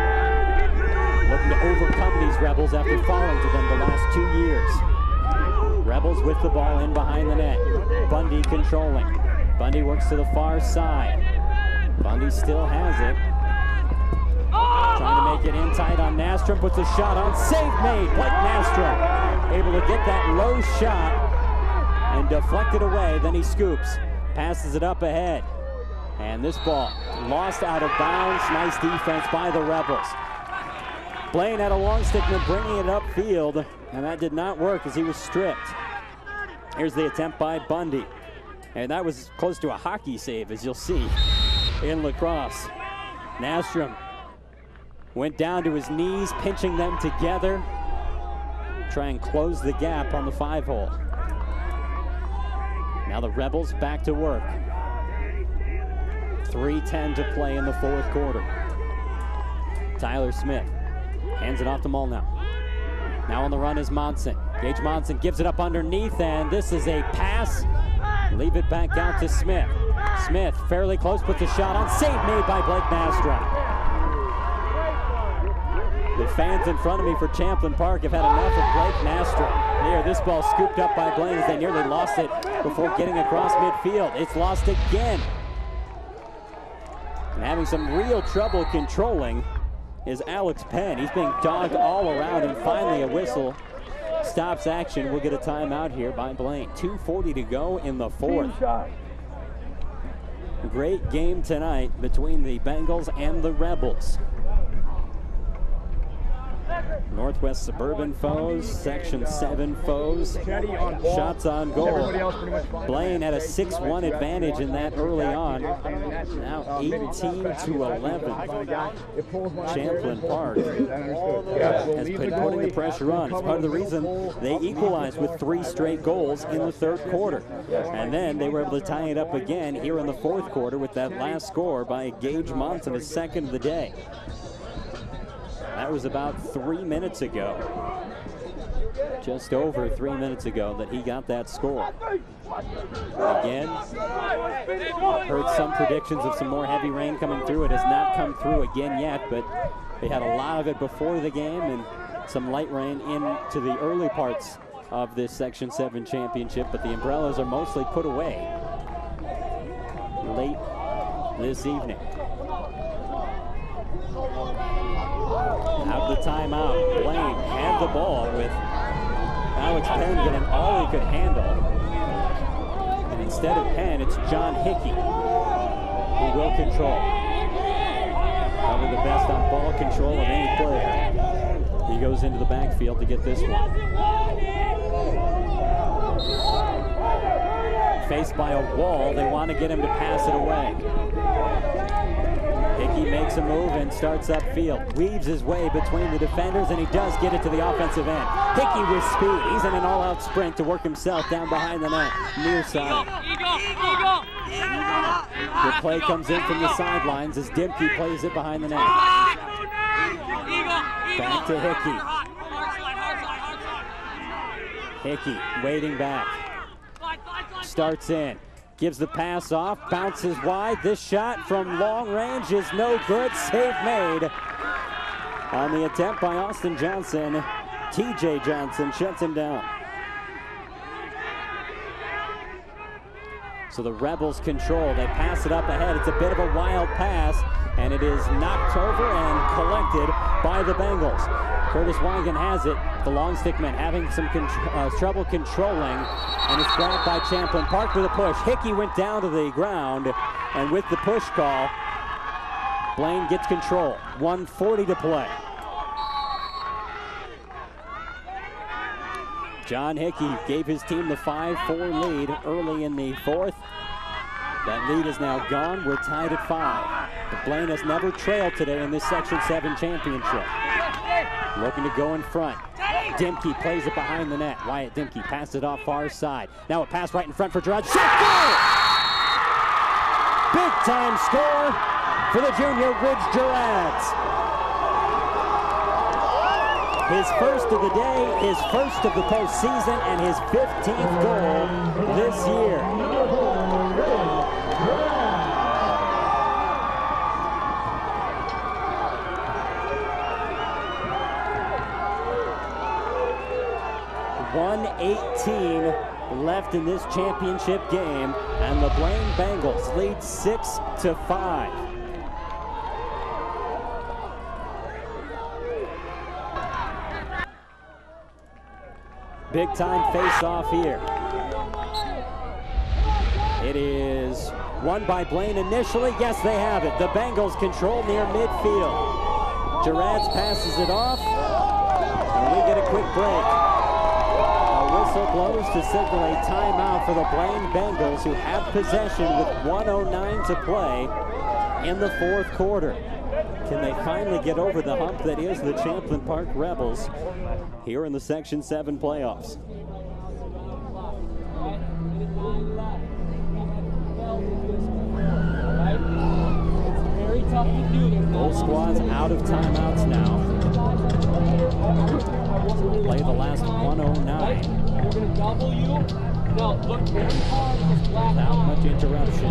looking to overcome these Rebels after falling to them the last 2 years. Rebels with the ball in behind the net. Bundy controlling. Bundy works to the far side. Bundy still has it. Trying to make it in tight on Nastrom. Puts a shot on. Save made. Blake Nastrom able to get that low shot and deflect it away. Then he scoops. Passes it up ahead. And this ball lost out of bounds. Nice defense by the Rebels. Blaine had a long stickman bringing it upfield, and that did not work as he was stripped. Here's the attempt by Bundy. And that was close to a hockey save, as you'll see in lacrosse. Nastrom went down to his knees, pinching them together. Try and close the gap on the 5-hole. Now the Rebels back to work. 3:10 to play in the 4th quarter. Tyler Smith hands it off to Molnau. Now on the run is Monson. Gage Monson gives it up underneath, and this is a pass. Leave it back out to Smith. Smith fairly close, puts a shot on. Save made by Blake Nastrom. The fans in front of me for Champlin Park have had enough of Blake Nastrom. Here, this ball scooped up by Blaine as they nearly lost it before getting across midfield. It's lost again. And having some real trouble controlling is Alex Penn. He's being dogged all around, and finally a whistle stops action. We'll get a timeout here by Blaine. 2:40 to go in the 4th. Great game tonight between the Bengals and the Rebels. Northwest Suburban foes, Section 7 foes, shots on goal. Blaine had a 6-1 advantage in that early on. Now 18-11. Champlin Park has been putting the pressure on. It's part of the reason they equalized with 3 straight goals in the 3rd quarter. And then they were able to tie it up again here in the 4th quarter with that last score by Gage Monson, his 2nd of the day. That was about 3 minutes ago. Just over 3 minutes ago that he got that score. Again, heard some predictions of some more heavy rain coming through. It has not come through again yet, but they had a lot of it before the game and some light rain into the early parts of this Section 7 championship, but the umbrellas are mostly put away late this evening. Out of the timeout, Blaine had the ball with Alex Penn getting all he could handle. And instead of Penn, it's John Hickey who will control. Probably the best on ball control of any player. He goes into the backfield to get this one. faced by a wall. They want to get him to pass it away. Hickey makes a move and starts upfield. Weaves his way between the defenders, and he does get it to the offensive end. Hickey with speed. He's in an all-out sprint to work himself down behind the net, near side. The play comes in from the sidelines as Dimke plays it behind the net. Back to Hickey. Hickey waiting back. Starts in. Gives the pass off, bounces wide. This shot from long range is no good. Save made on the attempt by Austin Johnson. TJ Johnson shuts him down. So the Rebels control. They pass it up ahead. It's a bit of a wild pass, and it is knocked over and collected by the Bengals. Curtis Weigand has it. The long stick man having some trouble controlling, and it's grabbed by Champlin Park with a push. Hickey went down to the ground, and with the push call, Blaine gets control. 1:40 to play. John Hickey gave his team the 5-4 lead early in the fourth. That lead is now gone. We're tied at 5. But Blaine has never trailed today in this Section 7 championship. Looking to go in front. Dimke plays it behind the net. Wyatt Dimke passed it off far side. Now a pass right in front for Gerard. Shot goal! Big time score for the junior Ridge Girads. His first of the day, his first of the postseason, and his 15th goal this year. .118 left in this championship game, and the Blaine Bengals lead 6-5. Big time face-off here. It is won by Blaine initially. Yes, they have it. The Bengals control near midfield. Girads passes it off, and we get a quick break. A whistle blows to signal a timeout for the Blaine Bengals, who have possession with 1:09 to play in the fourth quarter. Can they finally get over the hump that is the Champlin Park Rebels here in the Section 7 playoffs? Both squads out of timeouts now. Play the last 1:09. Without much interruption.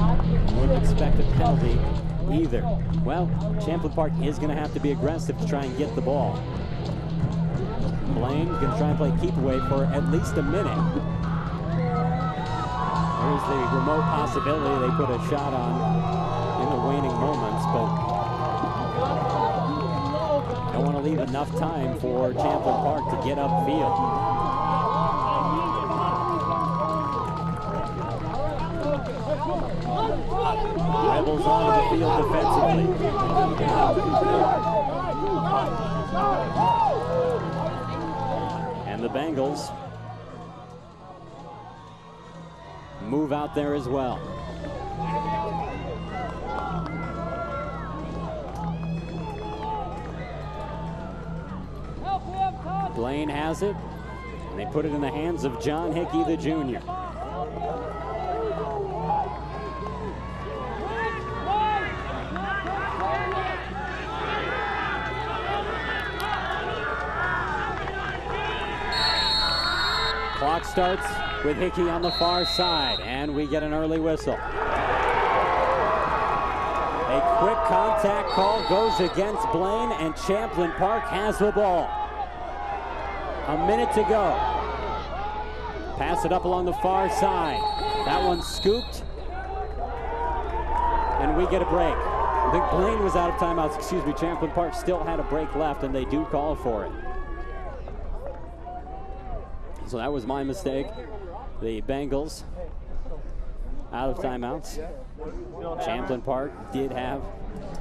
Wouldn't expect a penalty either. Well, Champlin Park is going to have to be aggressive to try and get the ball. Blaine going to try and play keep away for at least a minute. There's the remote possibility they put a shot on in the waning moments, but don't want to leave enough time for Champlin Park to get upfield. Rebels onto the field defensively. And the Bengals move out there as well. Blaine has it, and they put it in the hands of John Hickey, the junior. Clock starts with Hickey on the far side, and we get an early whistle. A quick contact call goes against Blaine, and Champlin Park has the ball. A minute to go. Pass it up along the far side. That one's scooped, and we get a break. I think Blaine was out of timeouts. Excuse me, Champlin Park still had a break left, and they do call for it. So that was my mistake. The Bengals out of timeouts. Champlin Park did have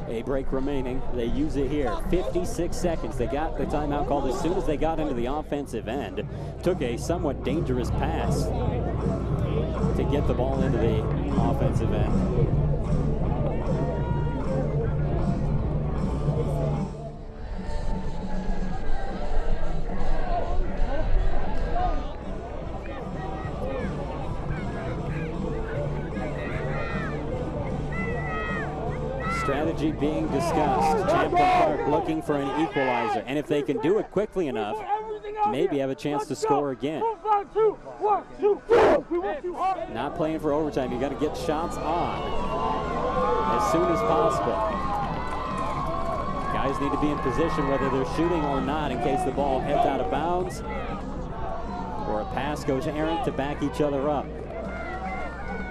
a break remaining. They use it here. 56 seconds. They got the timeout called as soon as they got into the offensive end. Took a somewhat dangerous pass to get the ball into the offensive end. Strategy being discussed. Champlin Park looking for an equalizer, and if they can do it quickly enough, maybe have a chance to score again. Not playing for overtime. You got to get shots on as soon as possible. Guys need to be in position whether they're shooting or not in case the ball heads out of bounds or a pass goes errant to back each other up.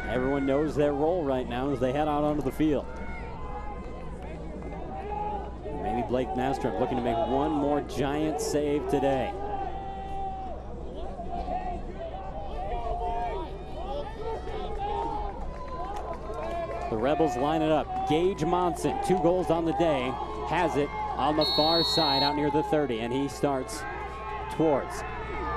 Everyone knows their role right now as they head out onto the field. Maybe Blake Nastrom looking to make one more giant save today. The Rebels line it up. Gage Monson, 2 goals on the day, has it on the far side out near the 30, and he starts towards.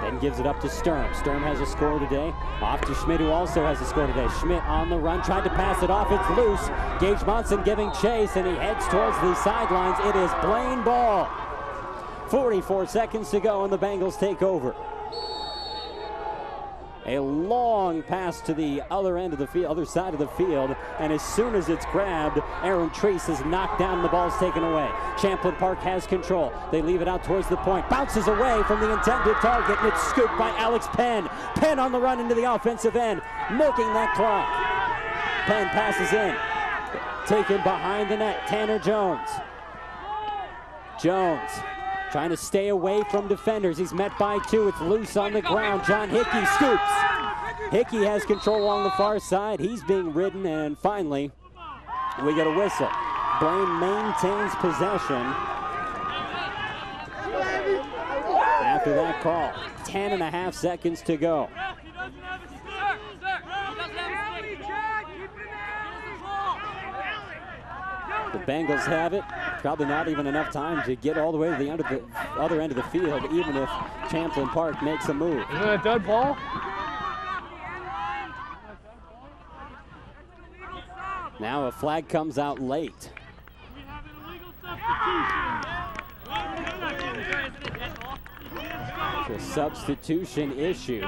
Then gives it up to Sturm. Sturm has a score today. Off to Schmidt, who also has a score today. Schmidt on the run, tried to pass it off. It's loose. Gage Monson giving chase, and he heads towards the sidelines. It is Blaine ball. 44 seconds to go, and the Bengals take over. A long pass to the other end of the field, other side of the field, and as soon as it's grabbed, Aaron Treese is knocked down and the ball's taken away. Champlin Park has control. They leave it out towards the point. Bounces away from the intended target, and it's scooped by Alex Penn. Penn on the run into the offensive end, milking that clock. Penn passes in. Taken behind the net, Tanner Jones. Jones trying to stay away from defenders. He's met by 2. It's loose on the ground. John Hickey scoops. Hickey has control along the far side. He's being ridden, and finally, we get a whistle. Blaine maintains possession after that call. 10.5 seconds to go. The Bengals have it. Probably not even enough time to get all the way to the other end of the field, even if Champlin Park makes a move. Is that a dead ball? Now a flag comes out late. It's a substitution issue.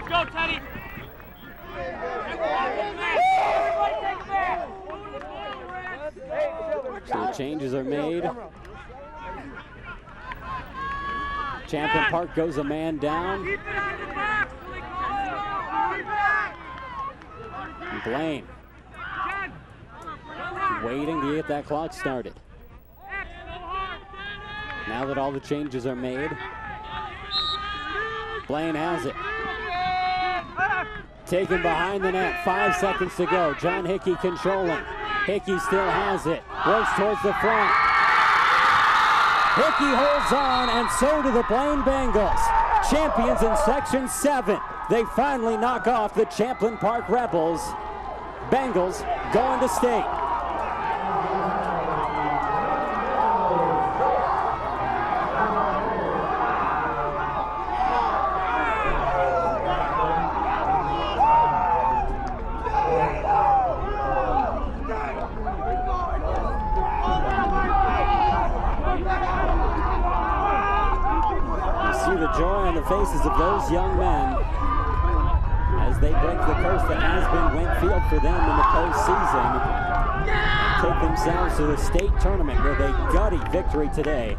Go, Teddy! So the changes are made. Champlin Park goes a man down. And Blaine waiting to get that clock started. Now that all the changes are made, Blaine has it. Taken behind the net, 5 seconds to go. John Hickey controlling. Hickey still has it. Works towards the front. Hickey holds on, and so do the Blaine Bengals. Champions in Section 7. They finally knock off the Champlin Park Rebels. Bengals going to state. Joy on the faces of those young men as they break the curse that has been Wentfield for them in the postseason and take themselves to the state tournament with a gutty victory today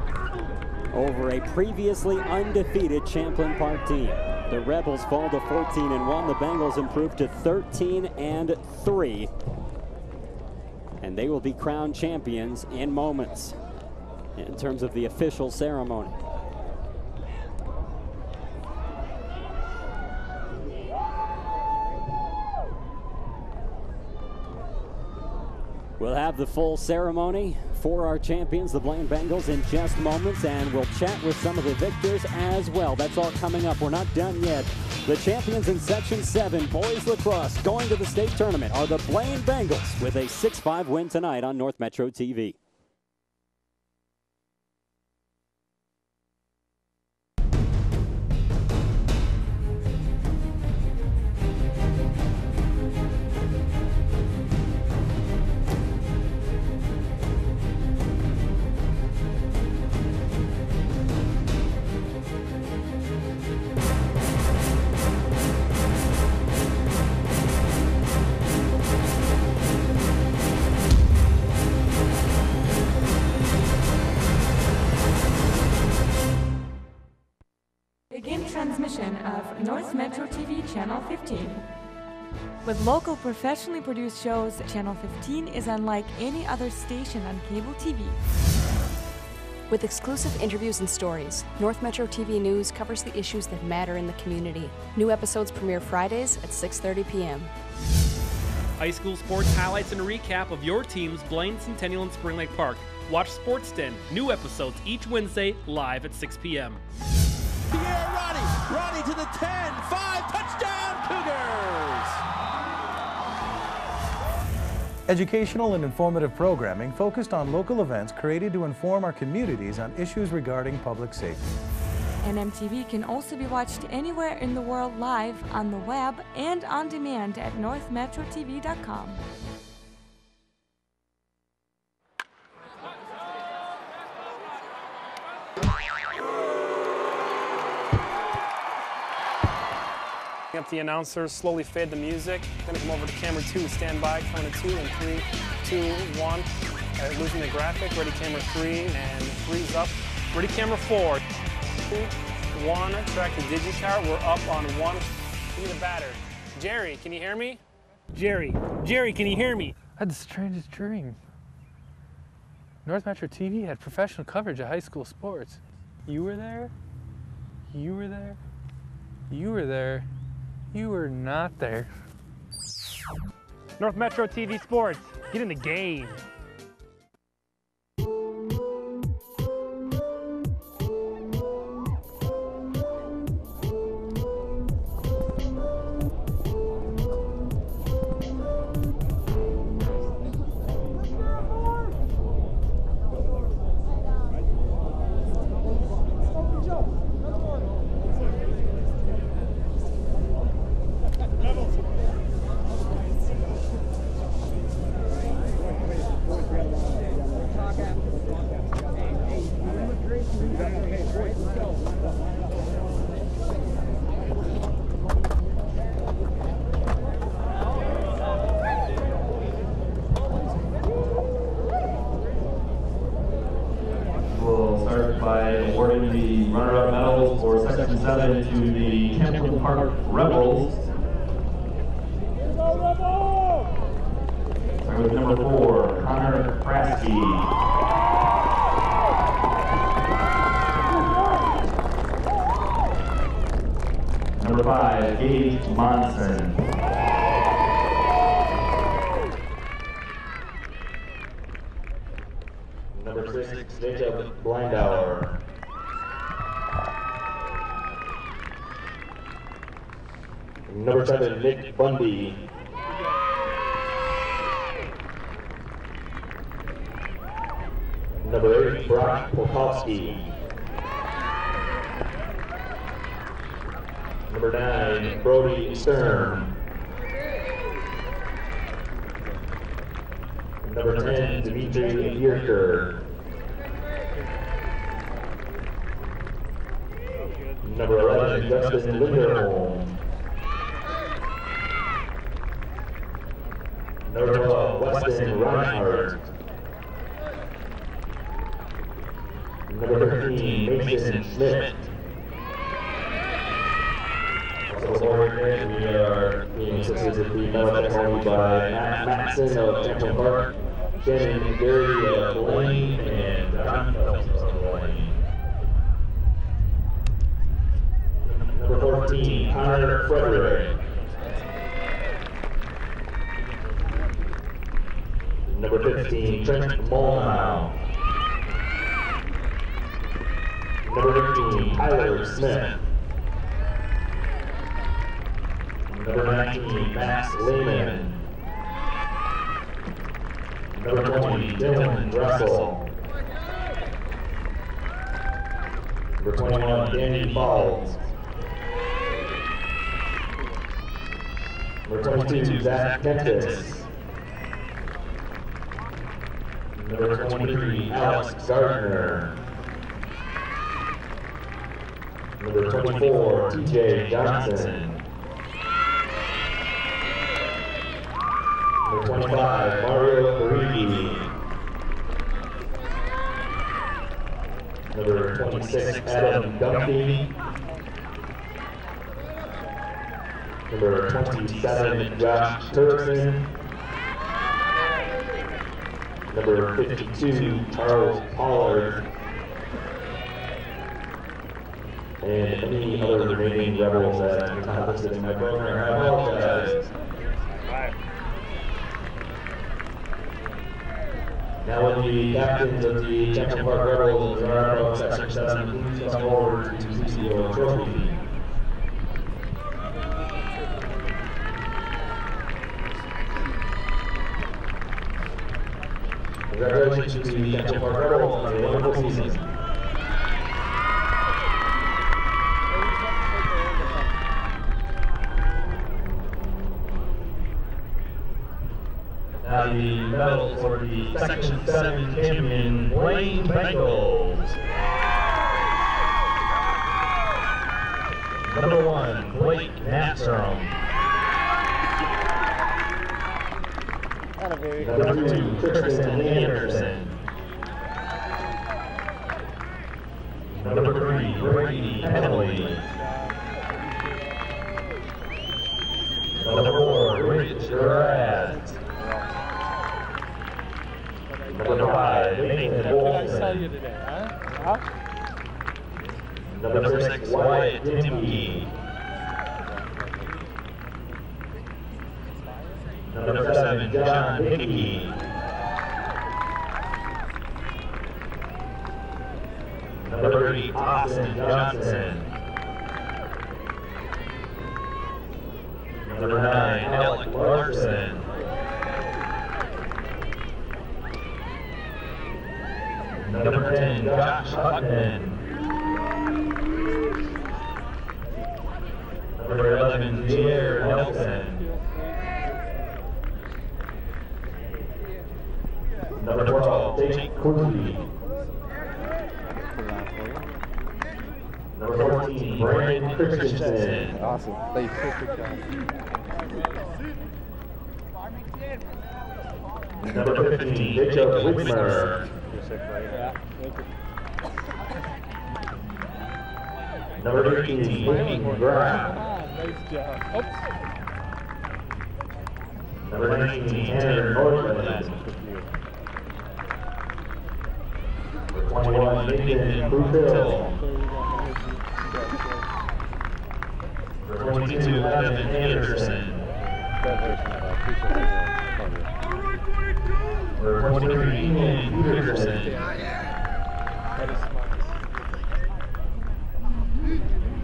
over a previously undefeated Champlin Park team. The Rebels fall to 14-1. The Bengals improve to 13-3. And they will be crowned champions in moments in terms of the official ceremony. We'll have the full ceremony for our champions, the Blaine Bengals, in just moments, and we'll chat with some of the victors as well. That's all coming up. We're not done yet. The champions in Section 7, boys lacrosse, going to the state tournament are the Blaine Bengals with a 6-5 win tonight on North Metro TV. North Metro TV Channel 15. With local professionally produced shows, Channel 15 is unlike any other station on cable TV. With exclusive interviews and stories, North Metro TV News covers the issues that matter in the community. New episodes premiere Fridays at 6:30 p.m. High school sports highlights and a recap of your teams Blaine, Centennial, and Spring Lake Park. Watch Sports Den. New episodes each Wednesday live at 6 p.m. Pierre Roddy to the 10, 5, touchdown Cougars! Educational and informative programming focused on local events created to inform our communities on issues regarding public safety. NMTV can also be watched anywhere in the world live, on the web, and on demand at northmetrotv.com. Up the announcers, slowly fade the music. Gonna come over to camera 2, stand by, count of 2, and 3, 2, 1. Losing the graphic, ready camera 3, and 3's up. Ready camera 4, 2, 1, track the digicart, we're up on 1. Give me the batter. Jerry, can you hear me? Jerry, can you hear me? I had the strangest dream. North Metro TV had professional coverage of high school sports. You were there? You were there? You were there? You were not there. North Metro TV Sports, get in the game. By awarding the runner-up medals for Section 7 to the Champlain Park Rebels. Starting with number 4, Connor Krasky. Number 5, Gage Monson. Number 6, Jacob Blindauer. Number 7, Nick Bundy. Number 8, Brock Polkowski. Number 9, Brody Stern. Number 10, Dimitri Yurker. Number 11, Justin Linderholm. Number 12, Weston Reinhardt. Number 13, Mason Schmidt. We are being assisted with the medal ceremony by Matt Matson of Champlain Park, Shannon Gary of Blaine, and John Phelps of Blaine. Number 14, Connor Frederick. Number 15, Trent Mullenhow. Number 15, Tyler Smith. Number 19, Max Lehman. Number 20, Dylan Russell. Number 21, Danny Falls. Number 22, Zach Kentis. Number 23, Alex Gardner. Number 24, TJ Johnson. Number 25, Mario Parigi. Number 26, Adam Dumpy. Number 27, Josh Turkson. Number 52, Charles Pollard. And any other remaining Rebels that are not listed in my program, I apologize. Now will the captains of the Champion Park Rebels in our Section 7 please come forward to see your trophy. Congratulations to the Champion Park Rebels on a wonderful season. Now the medals for the Section 7 champion, Blaine Bengals. Number 1, Blake Napstrom. Number 2, Tristan Anderson. Number 3, Brady Henley. Number 4, Rich Duraz. Number 5, Nathan Wolfman. Number 6, Wyatt Dimke. Number 7, John Hickey. Number 3, Austin Johnson. Number 9, Alec Larson. Number 10, Josh Huckman. Number 11, Jair Nelson. Number 12, Jake Cooley. Number 14, Brandon Christensen. Awesome. Thank you. Number 15, Jacob Whitmer. Number 18, Wayne Brown. Nice job. Oops. Number 19, Tanner Northland. Number 21, Nathan Brufill. Number 22, Evan Anderson. Number 23, Ian Peterson.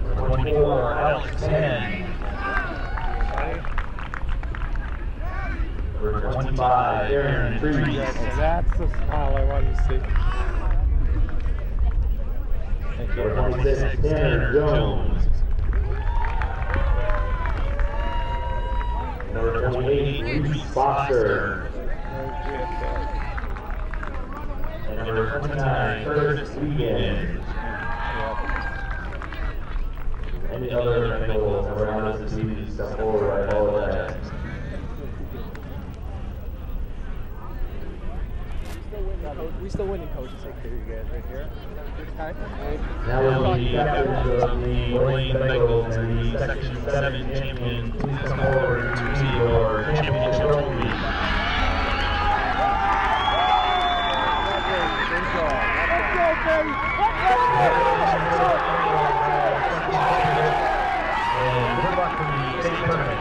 Number 24, Alex Tan. Number 25, Aaron Freeze. That's the smile I wanted to see. Thank you. Number 26, Tanner Jones. Number 28, Reese Foster. And number 29, Curtis Wiegand. Any other Bengals around us to see step forward, I apologize. We still winning, coach. Take care of you guys right here. Now will the captains of the Blaine Bengals and the Section 7 champion please come forward to see your championship trophy. And good luck for the state tournament.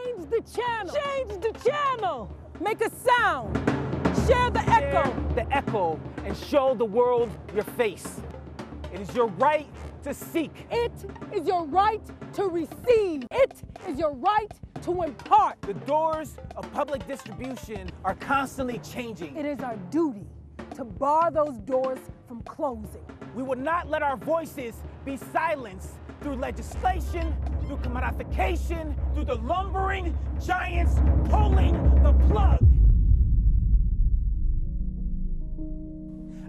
Change the channel. Change the channel. Make a sound. Share the echo. Share the echo and show the world your face. It is your right to seek. It is your right to receive. It is your right to impart. The doors of public distribution are constantly changing. It is our duty to bar those doors from closing. We will not let our voices be silenced through legislation, through commodification, through the lumbering giants pulling the plug.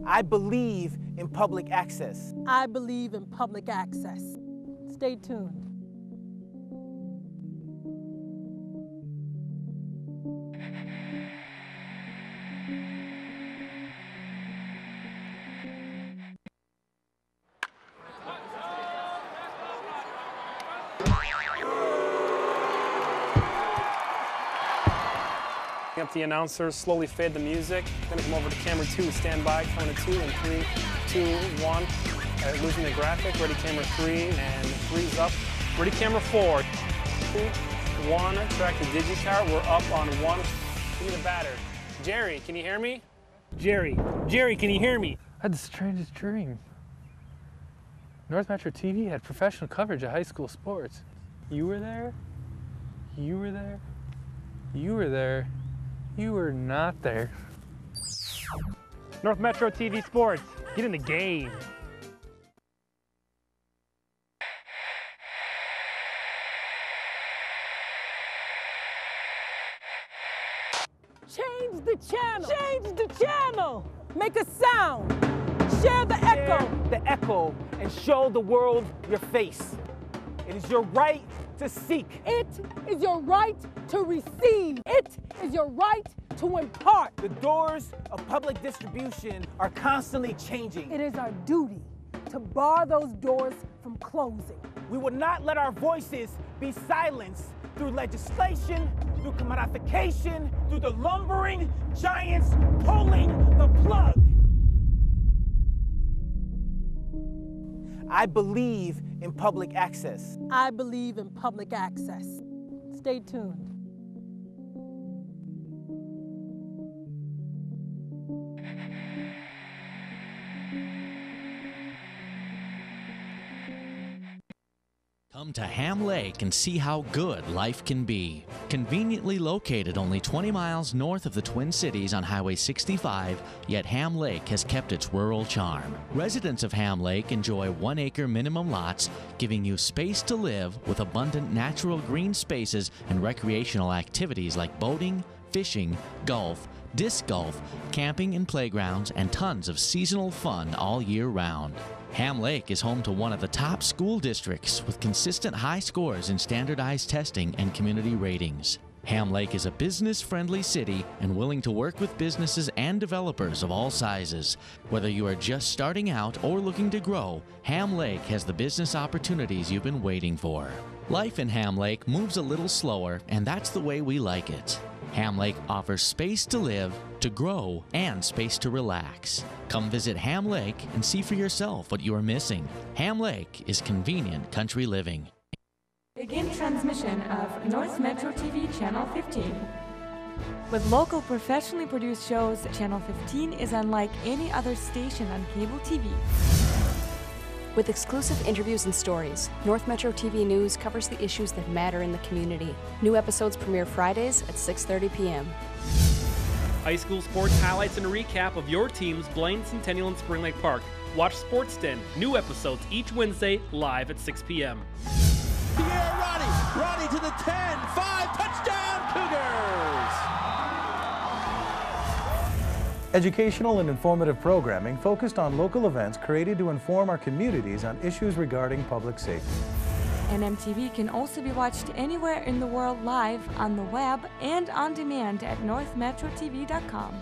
I believe in public access. I believe in public access. Stay tuned. Up the announcers, slowly fade the music. Gonna come over to camera 2, stand by, count to 2 and 3, 2, 1. Losing the graphic, ready camera 3 and 3's up. Ready camera 4, 2, 1, track the digicart, we're up on 1. Give me the batter. Jerry, can you hear me? Jerry, can you hear me? I had the strangest dream. North Metro TV had professional coverage of high school sports. You were there? You were there? You were there? You were not there. North Metro TV Sports, get in the game. Change the channel. Change the channel. Make a sound. Share the echo. Share the echo and show the world your face. It is your right to seek. It is your right to receive. It is your right to impart. The doors of public distribution are constantly changing. It is our duty to bar those doors from closing. We will not let our voices be silenced through legislation, through commodification, through the lumbering giants pulling the plug. I believe in public access. I believe in public access. Stay tuned. Come to Ham Lake and see how good life can be. Conveniently located only 20 miles north of the Twin Cities on Highway 65, yet Ham Lake has kept its rural charm. Residents of Ham Lake enjoy 1-acre minimum lots, giving you space to live with abundant natural green spaces and recreational activities like boating, fishing, golf, disc golf, camping and playgrounds, and tons of seasonal fun all year round. Ham Lake is home to one of the top school districts with consistent high scores in standardized testing and community ratings. Ham Lake is a business-friendly city and willing to work with businesses and developers of all sizes. Whether you are just starting out or looking to grow, Ham Lake has the business opportunities you've been waiting for. Life in Ham Lake moves a little slower, and that's the way we like it. Ham Lake offers space to live, to grow, and space to relax. Come visit Ham Lake and see for yourself what you are missing. Ham Lake is convenient country living. Begin transmission of North Metro TV Channel 15. With local professionally produced shows, Channel 15 is unlike any other station on cable TV. With exclusive interviews and stories, North Metro TV News covers the issues that matter in the community. New episodes premiere Fridays at 6:30 p.m. High school sports highlights and a recap of your teams, Blaine, Centennial, and Spring Lake Park. Watch Sports Den. New episodes each Wednesday live at 6 p.m. Ronnie to the 10, 5, touchdown Cougars! Educational and informative programming focused on local events created to inform our communities on issues regarding public safety. NMTV can also be watched anywhere in the world live, on the web, and on demand at northmetrotv.com.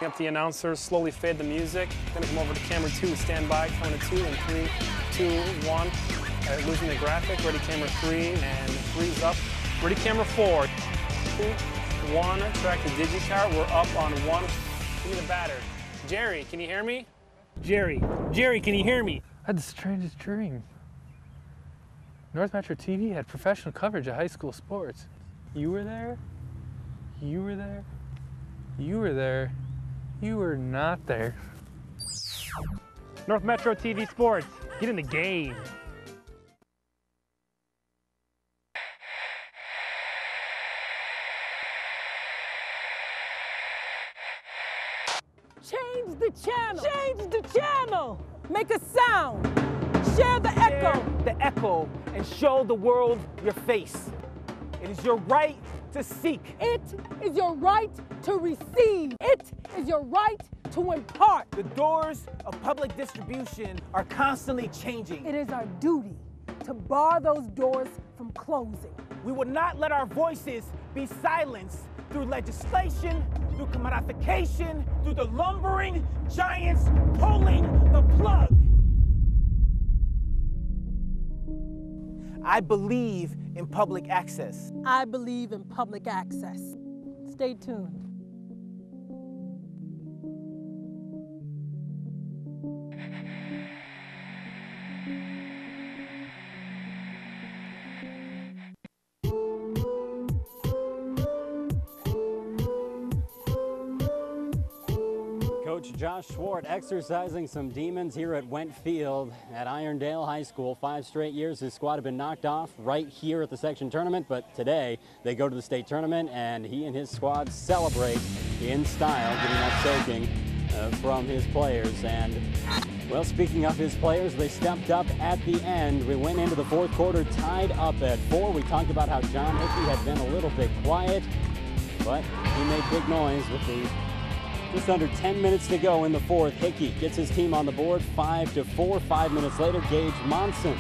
Up the announcers, slowly fade the music. Gonna come over to camera 2, stand by, count to 2 and 3, 2, 1. Losing the graphic, ready camera 3 and 3's up. Ready camera 4, 2, 1, track the digicart, we're up on 1. Give Give me the batter. Jerry, can you hear me? Jerry, can you hear me? I had the strangest dream. North Metro TV had professional coverage of high school sports. You were there? You were there? You were there? You were not there. North Metro TV Sports, get in the game. Change the channel. Change the channel. Make a sound. Share the echo. Share the echo and show the world your face. It is your right to seek. It is your right to receive. It is your right to impart. The doors of public distribution are constantly changing. It is our duty to bar those doors from closing. We will not let our voices be silenced through legislation, through commodification, through the lumbering giants pulling the plug. I believe in public access. I believe in public access. Stay tuned. Coach Josh Schwartz exercising some demons here at Went Field at Irondale High School. 5 straight years his squad have been knocked off right here at the section tournament, but today they go to the state tournament and he and his squad celebrate in style, getting that soaking from his players. And well, speaking of his players, they stepped up at the end. We went into the fourth quarter tied up at 4. We talked about how John Hickey had been a little bit quiet, but he made big noise with the just under 10 minutes to go in the fourth. Hickey gets his team on the board 5-4. 5 minutes later, Gage Monson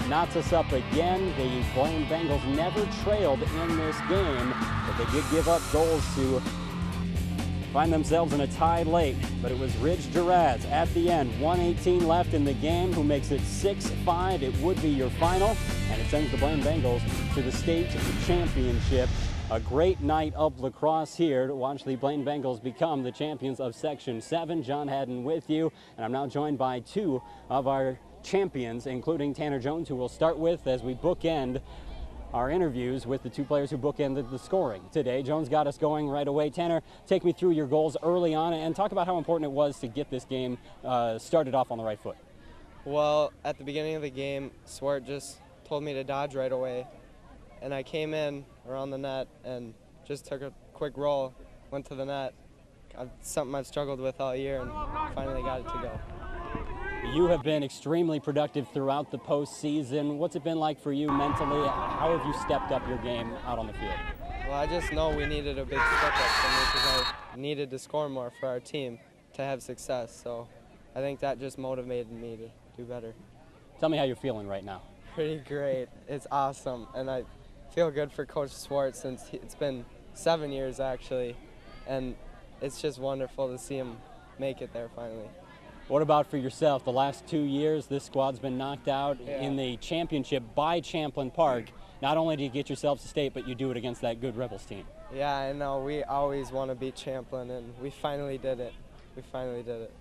knots us up again. The Blaine Bengals never trailed in this game, but they did give up goals to find themselves in a tie late. But it was Ridge Duraz at the end, 1:18 left in the game, who makes it 6-5. It would be your final, and it sends the Blaine Bengals to the state championship. A great night of lacrosse here to watch the Blaine Bengals become the champions of Section 7. John Hadden with you, and I'm now joined by 2 of our champions, including Tanner Jones, who we'll start with as we bookend our interviews with the 2 players who bookended the scoring today. Jones got us going right away. Tanner, take me through your goals early on and talk about how important it was to get this game started off on the right foot. Well, at the beginning of the game, Swart just told me to dodge right away. And I came in around the net and just took a quick roll, went to the net. Something I've struggled with all year and finally got it to go. You have been extremely productive throughout the postseason. What's it been like for you mentally? How have you stepped up your game out on the field? Well, I just know we needed a big step up from me because I needed to score more for our team to have success. So I think that just motivated me to do better. Tell me how you're feeling right now. Pretty great. It's awesome. And I feel good for Coach Schwartz since it's been 7 years actually, and it's just wonderful to see him make it there finally. What about for yourself? The last 2 years, this squad's been knocked out in the championship by Champlin Park. Not only do you get yourselves to state, but you do it against that good Rebels team. Yeah, I know. We always want to beat Champlin, and we finally did it. We finally did it.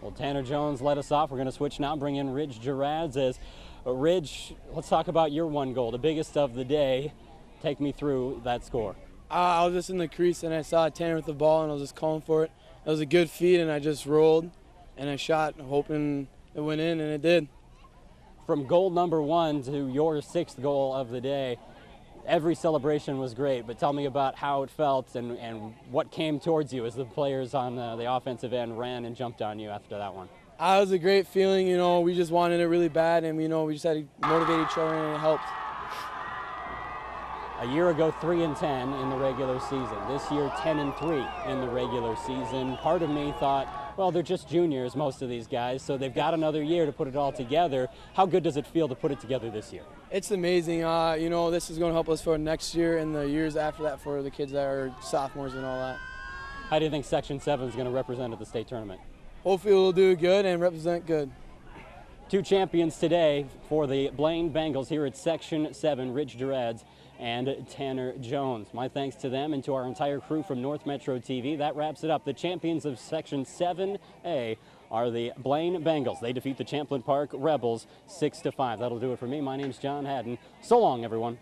Well, Tanner Jones led us off. We're going to switch now, bring in Ridge Duraz as Ridge, let's talk about your one goal, the biggest of the day. Take me through that score. I was just in the crease and I saw Tanner with the ball and I was just calling for it. It was a good feed and I just rolled and I shot hoping it went in, and it did. From goal number 1 to your 6th goal of the day, every celebration was great, but tell me about how it felt and what came towards you as the players on the offensive end ran and jumped on you after that one. It was a great feeling, we just wanted it really bad, and we just had to motivate each other, and it helped. A year ago, 3-10 in the regular season. This year, 10-3 in the regular season. Part of me thought, well, they're just juniors, most of these guys, so they've got another year to put it all together. How good does it feel to put it together this year? It's amazing. This is going to help us for next year and the years after that for the kids that are sophomores and all that. How do you think Section 7 is going to represent at the state tournament? Hopefully we'll do good and represent good. 2 champions today for the Blaine Bengals here at Section 7, Ridge Duraz and Tanner Jones. My thanks to them and to our entire crew from North Metro TV. That wraps it up. The champions of Section 7A are the Blaine Bengals. They defeat the Champlin Park Rebels 6-5. That'll do it for me. My name's John Hadden. So long, everyone.